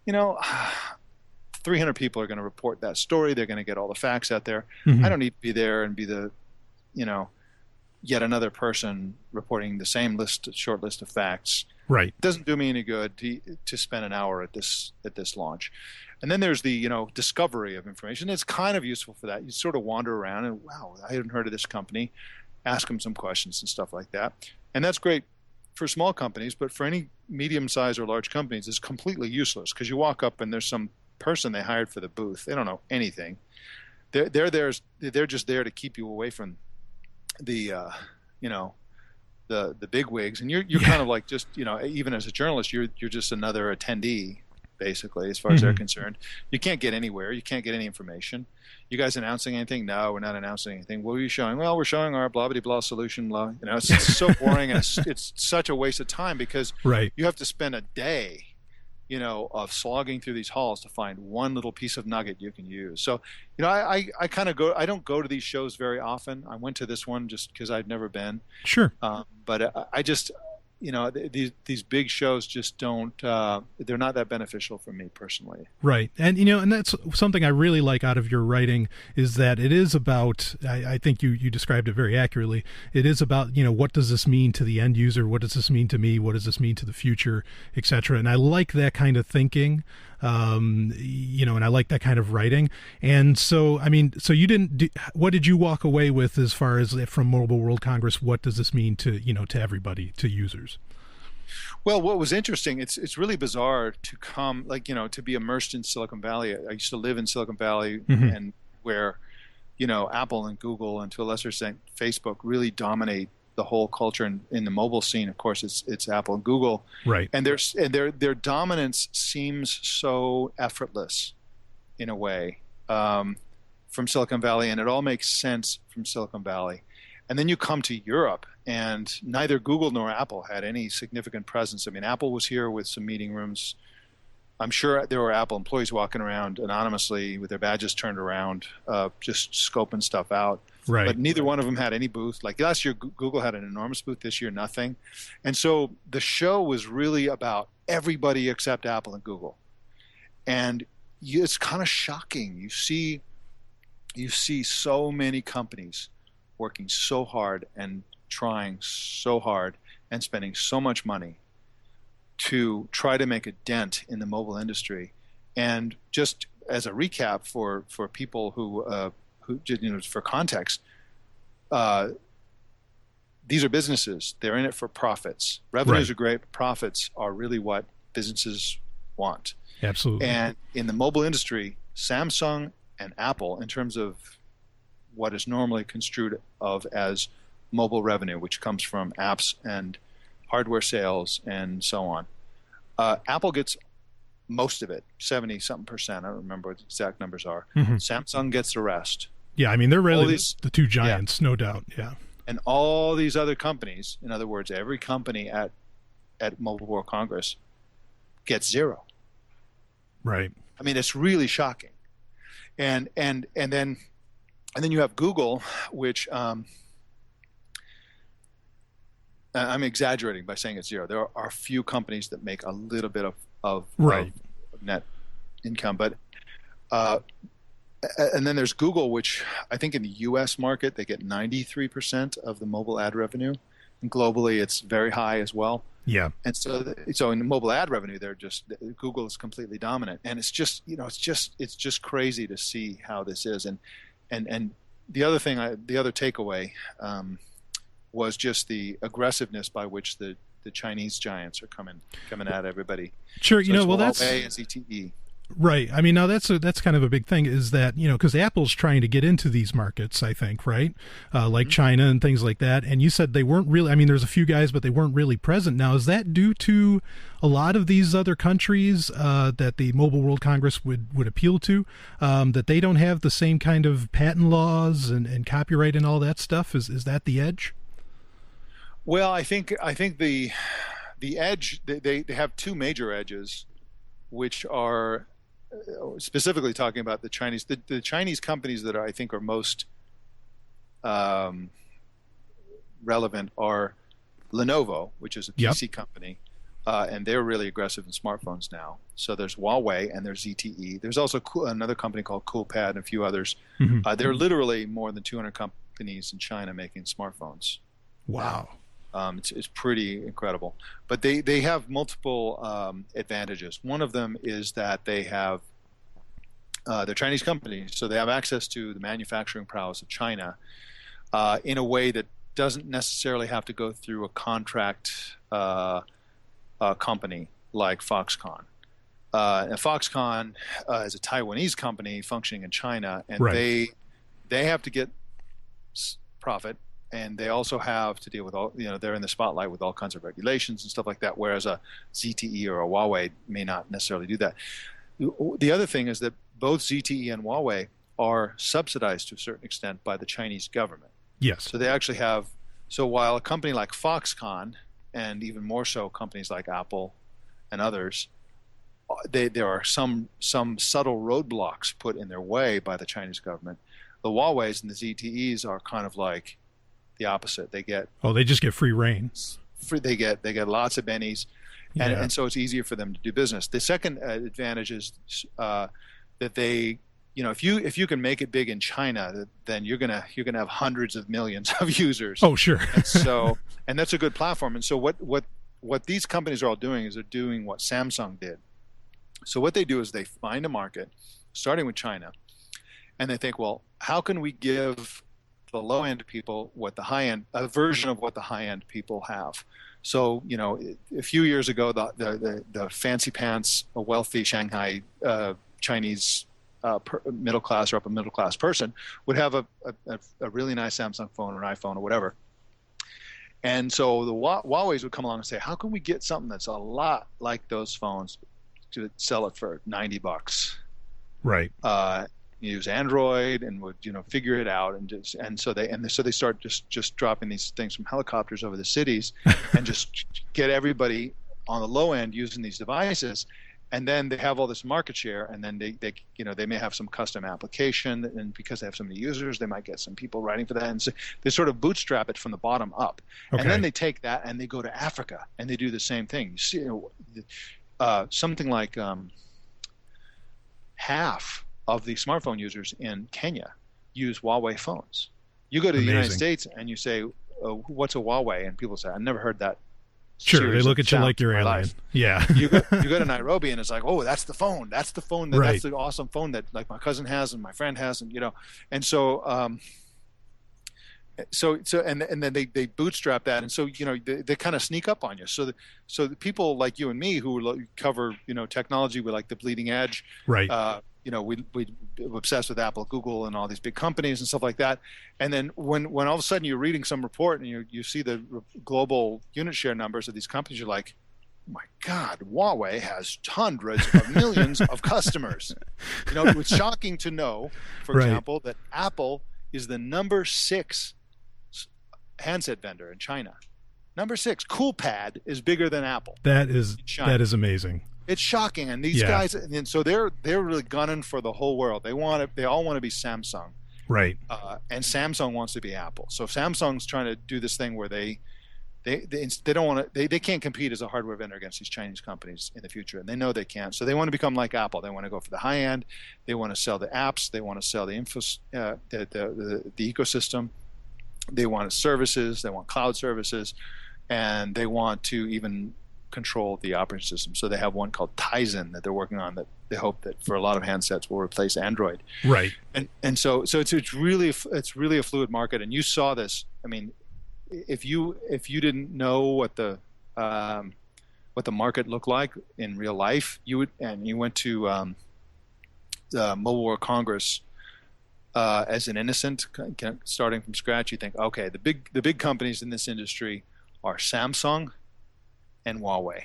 300 people are going to report that story. They're going to get all the facts out there. I don't need to be there and be the, yet another person reporting the same short list of facts. Right. It doesn't do me any good to spend an hour at this launch. And then there's the discovery of information. It's kind of useful for that. You sort of wander around and, wow, I hadn't heard of this company. Ask them some questions and stuff like that. And that's great for small companies, but for any medium-sized or large companies, it's completely useless, because you walk up and there's some person they hired for the booth. They don't know anything. They're just there to keep you away from the the big wigs, and you're kind of like, just even as a journalist, you're just another attendee, basically, as far as they're concerned. You can't get anywhere. You can't get any information. You guys announcing anything? No, we're not announcing anything. What are you showing? Well, we're showing our blah blah blah solution. Blah. It's so boring, and it's such a waste of time, because you have to spend a day of slogging through these halls to find one little piece of nugget you can use. So, I kind of go. I don't go to these shows very often. I went to this one just because I'd never been. Sure. But I just, these big shows just don't. They're not that beneficial for me personally. Right, and and that's something I really like out of your writing, is that it is about. I think you described it very accurately. It is about what does this mean to the end user? What does this mean to me? What does this mean to the future, etc. And I like that kind of thinking. And I like that kind of writing. And so, so you didn't. What did you walk away with as far as from Mobile World Congress? What does this mean to to everybody, to users? Well, what was interesting, it's really bizarre to come, to be immersed in Silicon Valley. I used to live in Silicon Valley, and where, Apple and Google, and to a lesser extent Facebook, really dominate the whole culture. In the mobile scene, of course, it's Apple and Google. Right. And their dominance seems so effortless, in a way, from Silicon Valley, and it all makes sense from Silicon Valley. And then you come to Europe, and neither Google nor Apple had any significant presence. Apple was here with some meeting rooms. I'm sure there were Apple employees walking around anonymously with their badges turned around, just scoping stuff out. Right. But neither one of them had any booth. Like last year, Google had an enormous booth. This year, nothing. And so the show was really about everybody except Apple and Google. And it's kind of shocking. You see so many companies working so hard and trying so hard and spending so much money to try to make a dent in the mobile industry. And just as a recap for people who for context, these are businesses. They're in it for profits. Revenues are great, but profits are really what businesses want. Absolutely. And in the mobile industry, Samsung and Apple, in terms of what is normally construed of as mobile revenue, which comes from apps and hardware sales and so on, Apple gets most of it, 70 something percent. I don't remember what the exact numbers are. Mm-hmm. Samsung gets the rest. Yeah, I mean, they're really these, the two giants, no doubt. Yeah. And all these other companies, in other words, every company at Mobile World Congress gets zero. Right. I mean, it's really shocking. And then you have Google, which I'm exaggerating by saying it's zero. There are a few companies that make a little bit of net income, but and then there's Google, which I think in the U.S. market they get 93% of the mobile ad revenue, and globally it's very high as well. Yeah. And so in the mobile ad revenue, Google is completely dominant, and it's just crazy to see how this is. And the other thing, the other takeaway was just the aggressiveness by which the Chinese giants are coming at everybody. Sure, so that's Huawei and ZTE. Right. I mean, now that's kind of a big thing, is that, because Apple's trying to get into these markets, I think, right? Like China and things like that. And you said they weren't really, I mean, there's a few guys, but they weren't really present. Now, is that due to a lot of these other countries that the Mobile World Congress would appeal to, that they don't have the same kind of patent laws and copyright and all that stuff? Is that the edge? Well, I think the edge, they have two major edges, which are specifically talking about the Chinese. The Chinese companies that I think are most relevant are Lenovo, which is a PC company, and they're really aggressive in smartphones now. So there's Huawei and there's ZTE. There's also another company called Coolpad and a few others. Mm-hmm. There are literally more than 200 companies in China making smartphones. Wow. It's pretty incredible, but they have multiple advantages. One of them is that they have they're Chinese companies, so they have access to the manufacturing prowess of China in a way that doesn't necessarily have to go through a contract company like Foxconn. And Foxconn is a Taiwanese company functioning in China, and they have to get profit. And they also have to deal with all, they're in the spotlight with all kinds of regulations and stuff like that, whereas a ZTE or a Huawei may not necessarily do that. The other thing is that both ZTE and Huawei are subsidized to a certain extent by the Chinese government. Yes. So they actually have, so while a company like Foxconn, and even more so companies like Apple and others, there are some subtle roadblocks put in their way by the Chinese government. The Huaweis and the ZTEs are kind of like the opposite. They just get free reign. They get lots of bennies, and so it's easier for them to do business. The second advantage is that they, if you can make it big in China, then you're gonna have hundreds of millions of users. Oh, sure. and that's a good platform. And so what these companies are all doing is they're doing what Samsung did. So what they do is they find a market, starting with China, and they think, well, how can we give the low end people what the high end, a version of what the high end people have. So a few years ago, the fancy pants, a wealthy Shanghai Chinese middle class or upper middle class person would have a really nice Samsung phone or iPhone or whatever. And so the Huawei's would come along and say, how can we get something that's a lot like those phones to sell it for $90? Right. Use Android and would figure it out, and so they start just dropping these things from helicopters over the cities and just get everybody on the low end using these devices, and then they have all this market share, and then they may have some custom application, and because they have so many users, they might get some people writing for that, and so they sort of bootstrap it from the bottom up. Okay. And then they take that and they go to Africa and they do the same thing. You see, something like half of the smartphone users in Kenya use Huawei phones. You go to the United States and you say, what's a Huawei? And people say, I've never heard that. Sure, they look at you like you're alien. Yeah. you go to Nairobi and it's like, oh, that's the phone. That's the phone. That's the awesome phone that like my cousin has and my friend has, and and so and then they bootstrap that, and so they kind of sneak up on you. So the people like you and me who cover technology with like the bleeding edge, right? We obsessed with Apple, Google, and all these big companies and stuff like that. And then when all of a sudden you're reading some report and you see the global unit share numbers of these companies, you're like, my God, Huawei has hundreds of millions of customers. You know, it's shocking to know, for example, that Apple is the number 6 handset vendor in China. Number 6. CoolPad is bigger than Apple. That is amazing. It's shocking, and these guys, and so they're really gunning for the whole world. They all want to be Samsung, right? And Samsung wants to be Apple. So Samsung's trying to do this thing where they don't want to. They can't compete as a hardware vendor against these Chinese companies in the future, and they know they can't. So they want to become like Apple. They want to go for the high end. They want to sell the apps. They want to sell the the ecosystem. They want services. They want cloud services, and they want to even control the operating system. So they have one called Tizen that they're working on that they hope that for a lot of handsets will replace Android. Right. And so it's really a fluid market. And you saw this. I mean, if you didn't know what the market looked like in real life, you went to the Mobile World Congress as an innocent, starting from scratch, you think, okay, the big companies in this industry are Samsung and Huawei.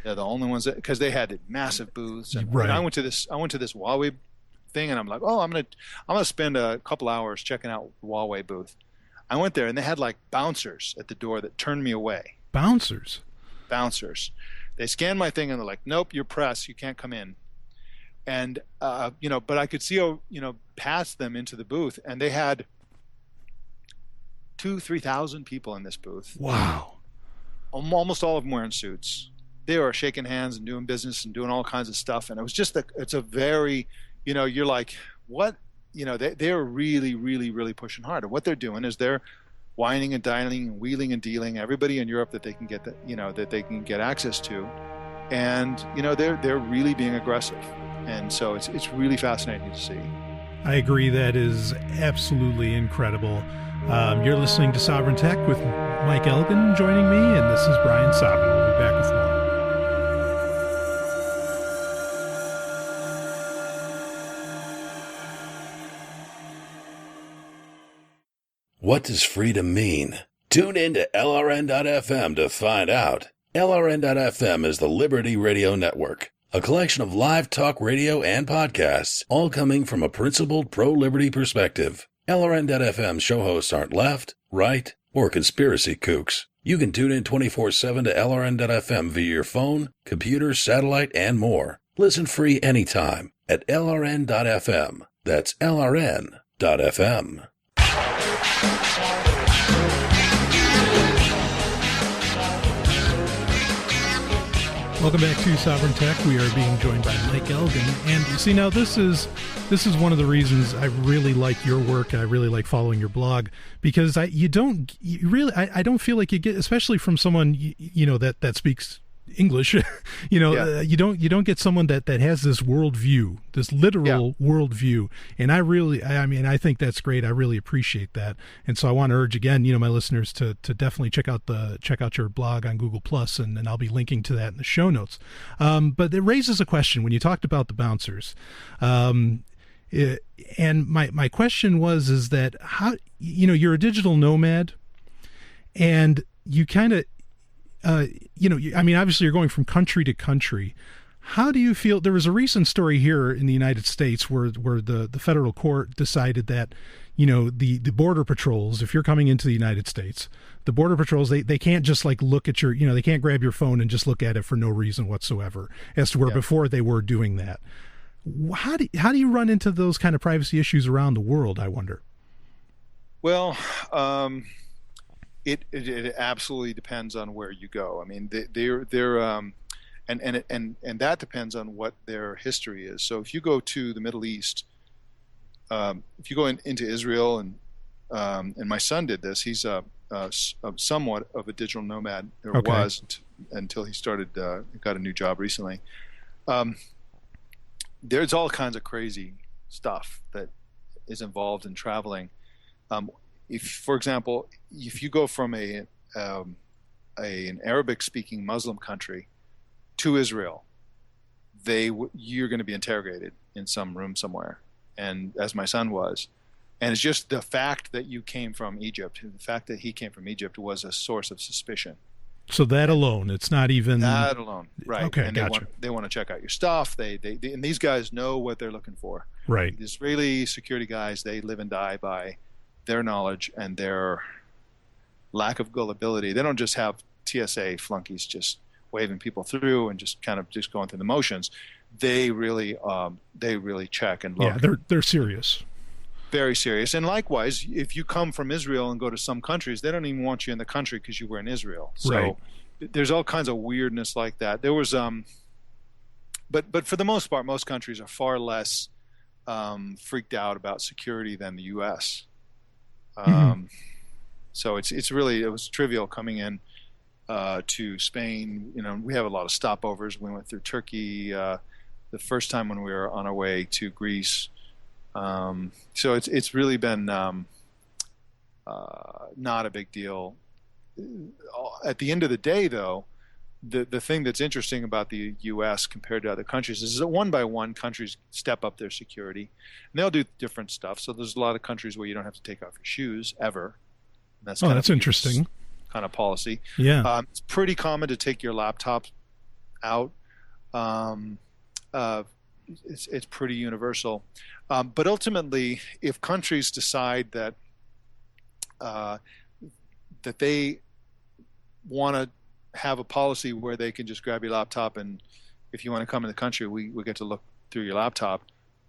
They're the only ones because they had massive booths. And I went to this Huawei thing, and I'm like, oh, I'm gonna spend a couple hours checking out the Huawei booth. I went there, and they had like bouncers at the door that turned me away. Bouncers. They scanned my thing, and they're like, nope, you're press, you can't come in. And but I could see past them into the booth, and they had 2,000-3,000 people in this booth. Wow. Almost all of them wearing suits. They were shaking hands and doing business and doing all kinds of stuff. And it was just it's a very, you're like, what? They're really, really, really pushing hard. And what they're doing is they're whining and dining and wheeling and dealing everybody in Europe that they can get that they can get access to. And, they're really being aggressive. And so it's really fascinating to see. I agree. That is absolutely incredible. You're listening to Sovryn Tech with Mike Elgan joining me, and this is Brian Sovryn. We'll be back with more. What does freedom mean? Tune in to LRN.FM to find out. LRN.FM is the Liberty Radio Network, a collection of live talk radio and podcasts, all coming from a principled pro-liberty perspective. LRN.FM show hosts aren't left, right, or conspiracy kooks. You can tune in 24/7 to LRN.FM via your phone, computer, satellite, and more. Listen free anytime at LRN.FM. That's LRN.FM. Welcome back to Sovryn Tech. We are being joined by Mike Elgan, and you see, now this is one of the reasons I really like your work, and I really like following your blog, because I don't feel like you get, especially from someone that speaks English, you don't get someone that has this worldview, this literal worldview, and I think that's great. I really appreciate that, and so I want to urge again, my listeners to definitely check out your blog on Google Plus, and I'll be linking to that in the show notes. But it raises a question when you talked about the bouncers, and my question is that how you're a digital nomad, and you kind of. Obviously you're going from country to country. How do you feel? There was a recent story here in the United States where the federal court decided that, the border patrols, if you're coming into the United States, the border patrols, they can't just like look at your, they can't grab your phone and just look at it for no reason whatsoever, as to where before they were doing that. How do you run into those kind of privacy issues around the world, I wonder? Well, It absolutely depends on where you go. I mean, and that depends on what their history is. So if you go to the Middle East, if you go into Israel, and my son did this. He's somewhat of a digital nomad, or was until he got a new job recently. There's all kinds of crazy stuff that is involved in traveling. If, for example, if you go from an Arabic-speaking Muslim country to Israel, you're going to be interrogated in some room somewhere, and as my son was, and it's just the fact that you came from Egypt, the fact that he came from Egypt was a source of suspicion. So that alone, it's not even that alone, right? Okay, and gotcha. they want to check out your stuff. They and these guys know what they're looking for. Right. The Israeli security guys, they live and die by their knowledge and their lack of gullibility. They don't just have TSA flunkies just waving people through and just kind of just going through the motions. They really check and look. Yeah, they're serious. Very serious. And likewise, if you come from Israel and go to some countries, they don't even want you in the country because you were in Israel. So right. There's all kinds of weirdness like that. There was but for the most part, most countries are far less freaked out about security than the U.S. So it was trivial coming in to Spain. You know, we have a lot of stopovers. We went through Turkey the first time when we were on our way to Greece. So it's really been not a big deal. At the end of the day, though, the thing that's interesting about the U.S. compared to other countries is that one by one countries step up their security, and they'll do different stuff. So there's a lot of countries where you don't have to take off your shoes ever. And that's interesting. Kind of policy. Yeah. It's pretty common to take your laptop out. It's pretty universal. But ultimately, if countries decide that that they want to have a policy where they can just grab your laptop and if you want to come in the country, we get to look through your laptop,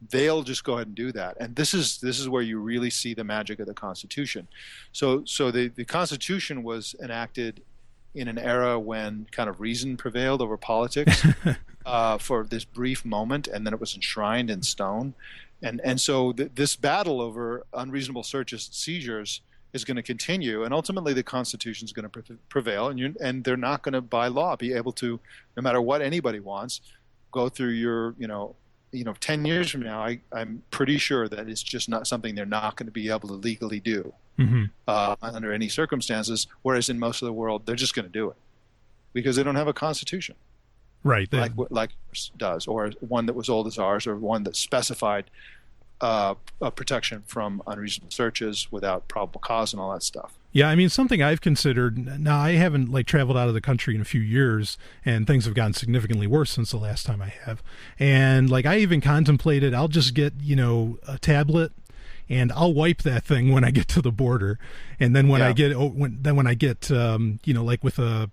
they'll just go ahead and do that. And this is where you really see the magic of the Constitution. So the Constitution was enacted in an era when kind of reason prevailed over politics for this brief moment, and then it was enshrined in stone. And so this battle over unreasonable searches and seizures is going to continue, and ultimately the Constitution is going to prevail, and they're not going to, by law, be able to, no matter what anybody wants, go through your, 10 years from now, I'm pretty sure that it's just not something they're not going to be able to legally do under any circumstances, whereas in most of the world, they're just going to do it because they don't have a Constitution. Right. Like ours does, or one that was old as ours, or one that specified a protection from unreasonable searches without probable cause and all that stuff. Yeah, I mean, something I've considered, now I haven't traveled out of the country in a few years, and things have gotten significantly worse since the last time I have. And I even contemplated, I'll just get, a tablet and I'll wipe that thing when I get to the border. And then when I get, with a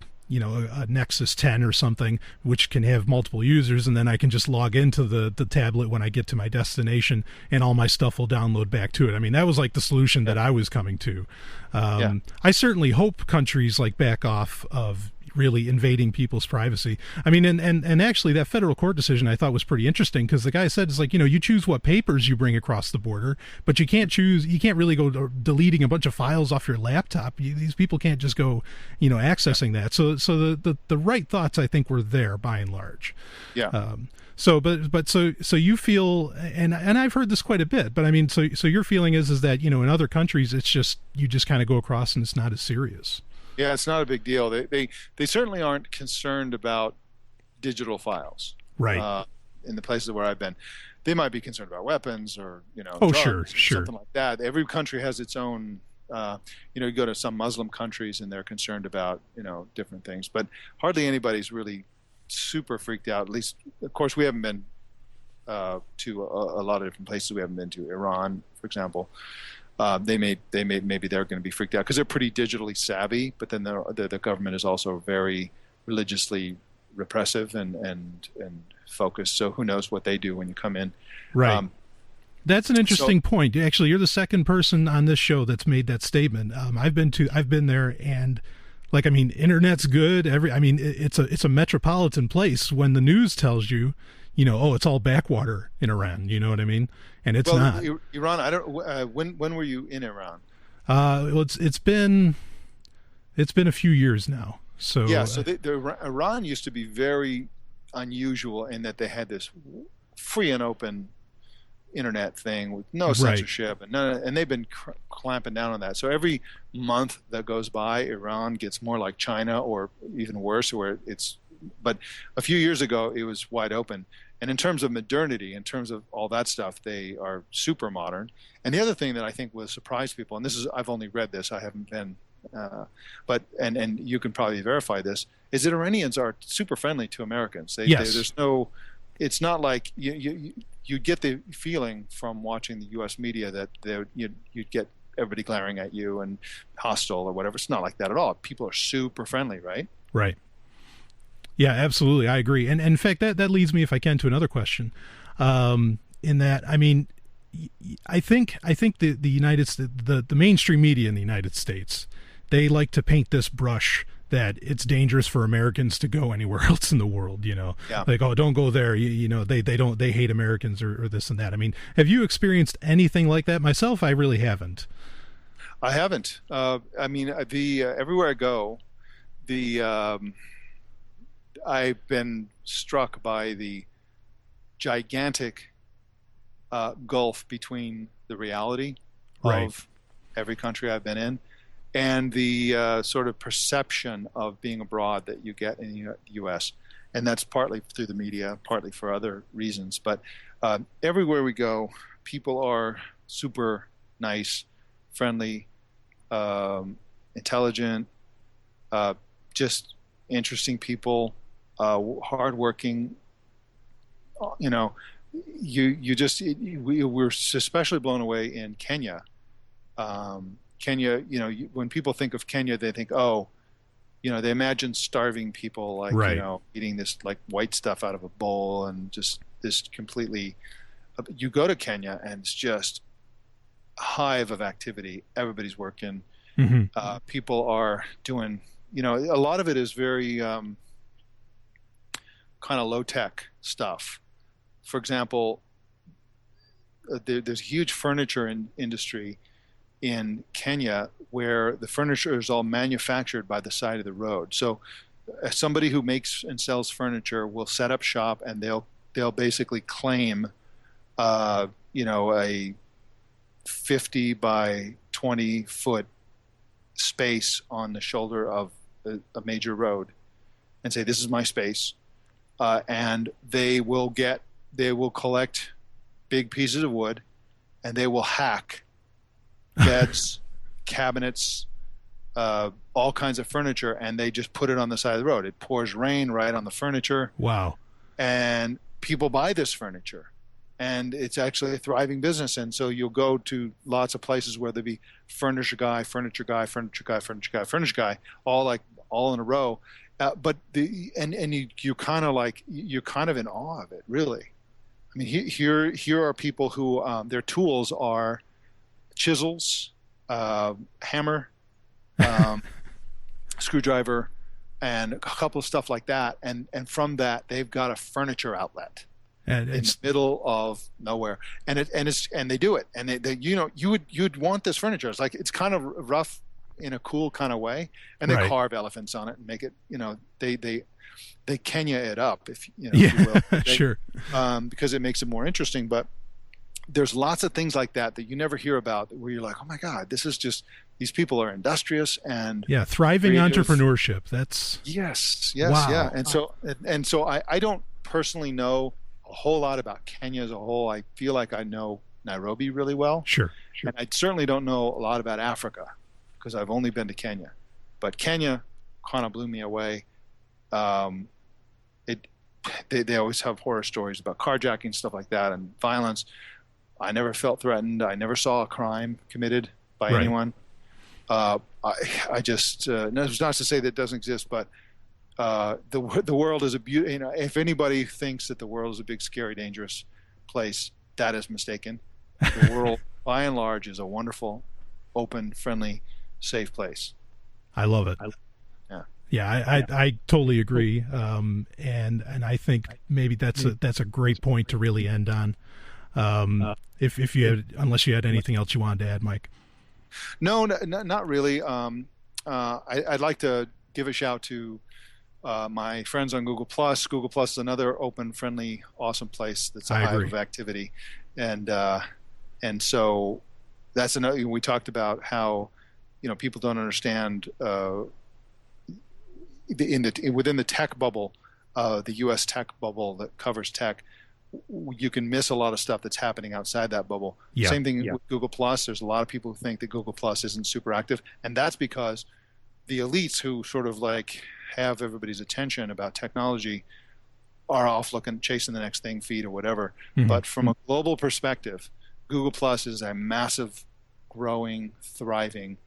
Nexus 10 or something, which can have multiple users, and then I can just log into the tablet when I get to my destination, and all my stuff will download back to it. I mean, that was the solution that I was coming to. I certainly hope countries back off of really invading people's privacy. I mean, and actually that federal court decision I thought was pretty interesting, because the guy said, it's you choose what papers you bring across the border, but you can't really go deleting a bunch of files off your laptop. These people can't just go, accessing that. So the right thoughts, I think, were there by and large. Yeah. So you feel, and I've heard this quite a bit, but I mean, so your feeling is that, in other countries, it's just, you just kind of go across and it's not as serious. Yeah, it's not a big deal. They certainly aren't concerned about digital files. Right. In the places where I've been, they might be concerned about weapons or drugs or something like that. Every country has its own. You go to some Muslim countries and they're concerned about different things, but hardly anybody's really super freaked out. At least, of course, we haven't been to a lot of different places. We haven't been to Iran, for example. Maybe they're going to be freaked out because they're pretty digitally savvy, but then the government is also very religiously repressive and focused. So who knows what they do when you come in? Right. That's an interesting point. Actually, you're the second person on this show that's made that statement. I've been there, and internet's good. It's a metropolitan place. When the news tells you, it's all backwater in Iran. You know what I mean? And it's not. Iran. I don't. When were you in Iran? It's been a few years now. So yeah. So Iran used to be very unusual in that they had this free and open internet thing with no censorship and they've been clamping down on that. So every month that goes by, Iran gets more like China or even worse, where it's. But a few years ago, it was wide open. And in terms of modernity, in terms of all that stuff, they are super modern. And the other thing that I think will surprise people, and I've only read this, I haven't been But you can probably verify this, is that Iranians are super friendly to Americans. There's no, it's not like you get the feeling from watching the U.S. media that you'd get everybody glaring at you and hostile or whatever. It's not like that at all. People are super friendly, right? Right. Yeah, absolutely. I agree. And in fact, that leads me, if I can, to another question. In that, I mean, I think the the mainstream media in the United States, they like to paint this brush that it's dangerous for Americans to go anywhere else in the world, Yeah. Like, oh, don't go there. They hate Americans or this and that. I mean, have you experienced anything like that? Myself, I really haven't. I haven't. I mean, everywhere I go, I've been struck by the gigantic gulf between the reality of every country I've been in and the sort of perception of being abroad that you get in the U.S. And that's partly through the media, partly for other reasons. But everywhere we go, people are super nice, friendly, intelligent, just interesting people, hardworking. We're especially blown away in Kenya. Kenya, when people think of Kenya, they think, they imagine starving people, like, eating this like white stuff out of a bowl and just this completely. You go to Kenya and it's just a hive of activity. Everybody's working. Mm-hmm. People are doing, a lot of it is very kind of low tech stuff. For example, there's a huge furniture industry in Kenya where the furniture is all manufactured by the side of the road. So somebody who makes and sells furniture will set up shop and they'll basically claim, a 50 by 20 foot space on the shoulder of a major road and say, this is my space. And they will collect big pieces of wood and they will hack beds, cabinets, all kinds of furniture, and they just put it on the side of the road. It pours rain right on the furniture. Wow. And people buy this furniture. And it's actually a thriving business. And so you'll go to lots of places where there'll be furniture guy, all in a row. But you're kind of in awe of it, really. I mean, here are people who their tools are chisels, hammer, screwdriver, and a couple of stuff like that. And from that, they've got a furniture outlet and in the middle of nowhere. And they do it. And you'd want this furniture. It's like, it's kind of rough in a cool kind of way, and they carve elephants on it and make it, they Kenya it up, if you will. Sure. Because it makes it more interesting. But there's lots of things like that you never hear about, where you're like, oh my God, this is just, these people are industrious and thriving creative. Entrepreneurship. That's yes, wow. Yeah. And so I don't personally know a whole lot about Kenya as a whole. I feel like I know Nairobi really well. Sure. And I certainly don't know a lot about Africa, because I've only been to Kenya. But Kenya kind of blew me away. They always have horror stories about carjacking, stuff like that, and violence. I never felt threatened. I never saw a crime committed by anyone. I just it's not to say that it doesn't exist, but the world is if anybody thinks that the world is a big, scary, dangerous place, that is mistaken. The world, by and large, is a wonderful, open, friendly, safe place. I love it. I totally agree. And I think maybe that's a great point to really end on. If you had, unless you had anything else you wanted to add, Mike. No, not really. I'd like to give a shout to my friends on Google Plus. Google Plus is another open, friendly, awesome place that's a hive of activity, and so that's another. We talked about how people don't understand within the tech bubble, the U.S. tech bubble that covers tech. you can miss a lot of stuff that's happening outside that bubble. Yeah. Same thing with Google Plus. There's a lot of people who think that Google Plus isn't super active, and that's because the elites who sort of like have everybody's attention about technology are off chasing the next thing, feed or whatever. Mm-hmm. But from a global perspective, Google Plus is a massive, growing, thriving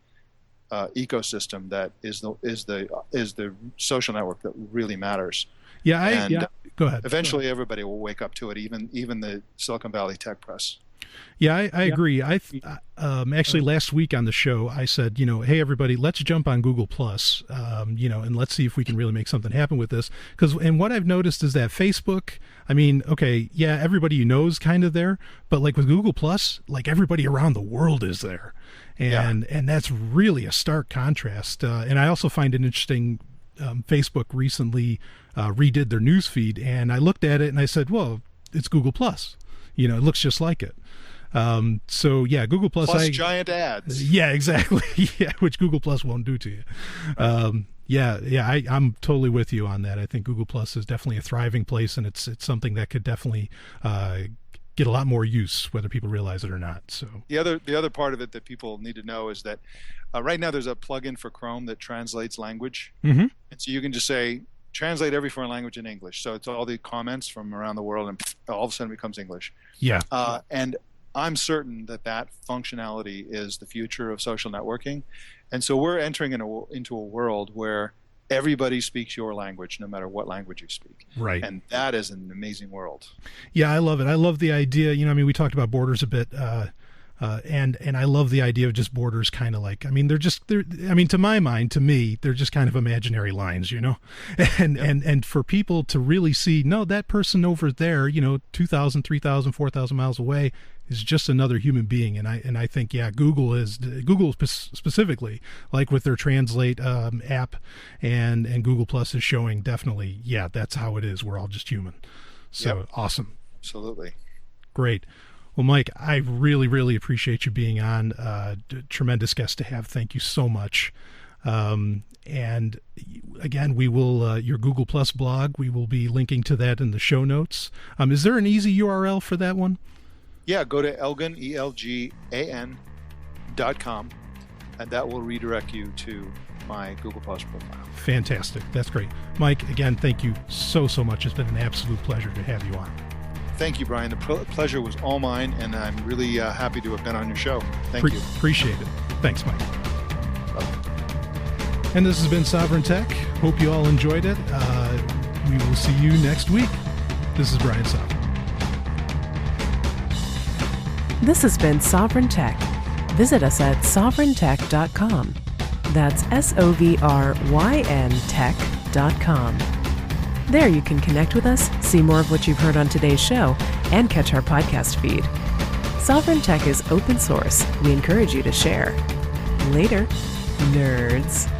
ecosystem that is the social network that really matters. Go ahead. Eventually, everybody will wake up to it, even the Silicon Valley tech press. Yeah, I agree. Actually, last week on the show, I said, hey, everybody, let's jump on Google Plus, and let's see if we can really make something happen with this. And what I've noticed is that Facebook, everybody you know is kind of there, but like with Google Plus, like everybody around the world is there. And that's really a stark contrast. And I also find it interesting, Facebook recently redid their news feed, and I looked at it and I said, well, it's Google Plus. It looks just like it. Google Plus. Giant ads. Yeah, exactly. Which Google Plus won't do to you. I'm totally with you on that. I think Google Plus is definitely a thriving place, and it's something that could definitely get a lot more use, whether people realize it or not. So the other part of it that people need to know is that right now there's a plugin for Chrome that translates language, and so you can just say translate every foreign language in English. So it's all the comments from around the world, and all of a sudden it becomes English. Yeah. And I'm certain that functionality is the future of social networking. And so we're entering into a world where everybody speaks your language, no matter what language you speak. Right. And that is an amazing world. Yeah, I love it. I love the idea. We talked about borders a bit. And I love the idea of just borders kind of like, to my mind, to me, they're just kind of imaginary lines, and for people to really see, no, that person over there, 2,000, 3,000, 4,000 miles away is just another human being. And I think, Google specifically, like with their Translate app and Google Plus is showing definitely, that's how it is. We're all just human. So Awesome. Absolutely. Great. Well, Mike, I really, really appreciate you being on. Tremendous guest to have. Thank you so much. And again, we will, your Google Plus blog, we will be linking to that in the show notes. Is there an easy URL for that one? Yeah, go to Elgan, ELGAN.com, and that will redirect you to my Google Plus profile. Fantastic. That's great. Mike, again, thank you so much. It's been an absolute pleasure to have you on. Thank you, Brian. The pleasure was all mine, and I'm really happy to have been on your show. Thank you. Appreciate it. Thanks, Mike. And this has been Sovryn Tech. Hope you all enjoyed it. We will see you next week. This is Brian Sovryn. This has been Sovryn Tech. Visit us at sovryntech.com. That's SOVRYN Tech.com. There you can connect with us, see more of what you've heard on today's show, and catch our podcast feed. Sovryn Tech is open source. We encourage you to share. Later, nerds.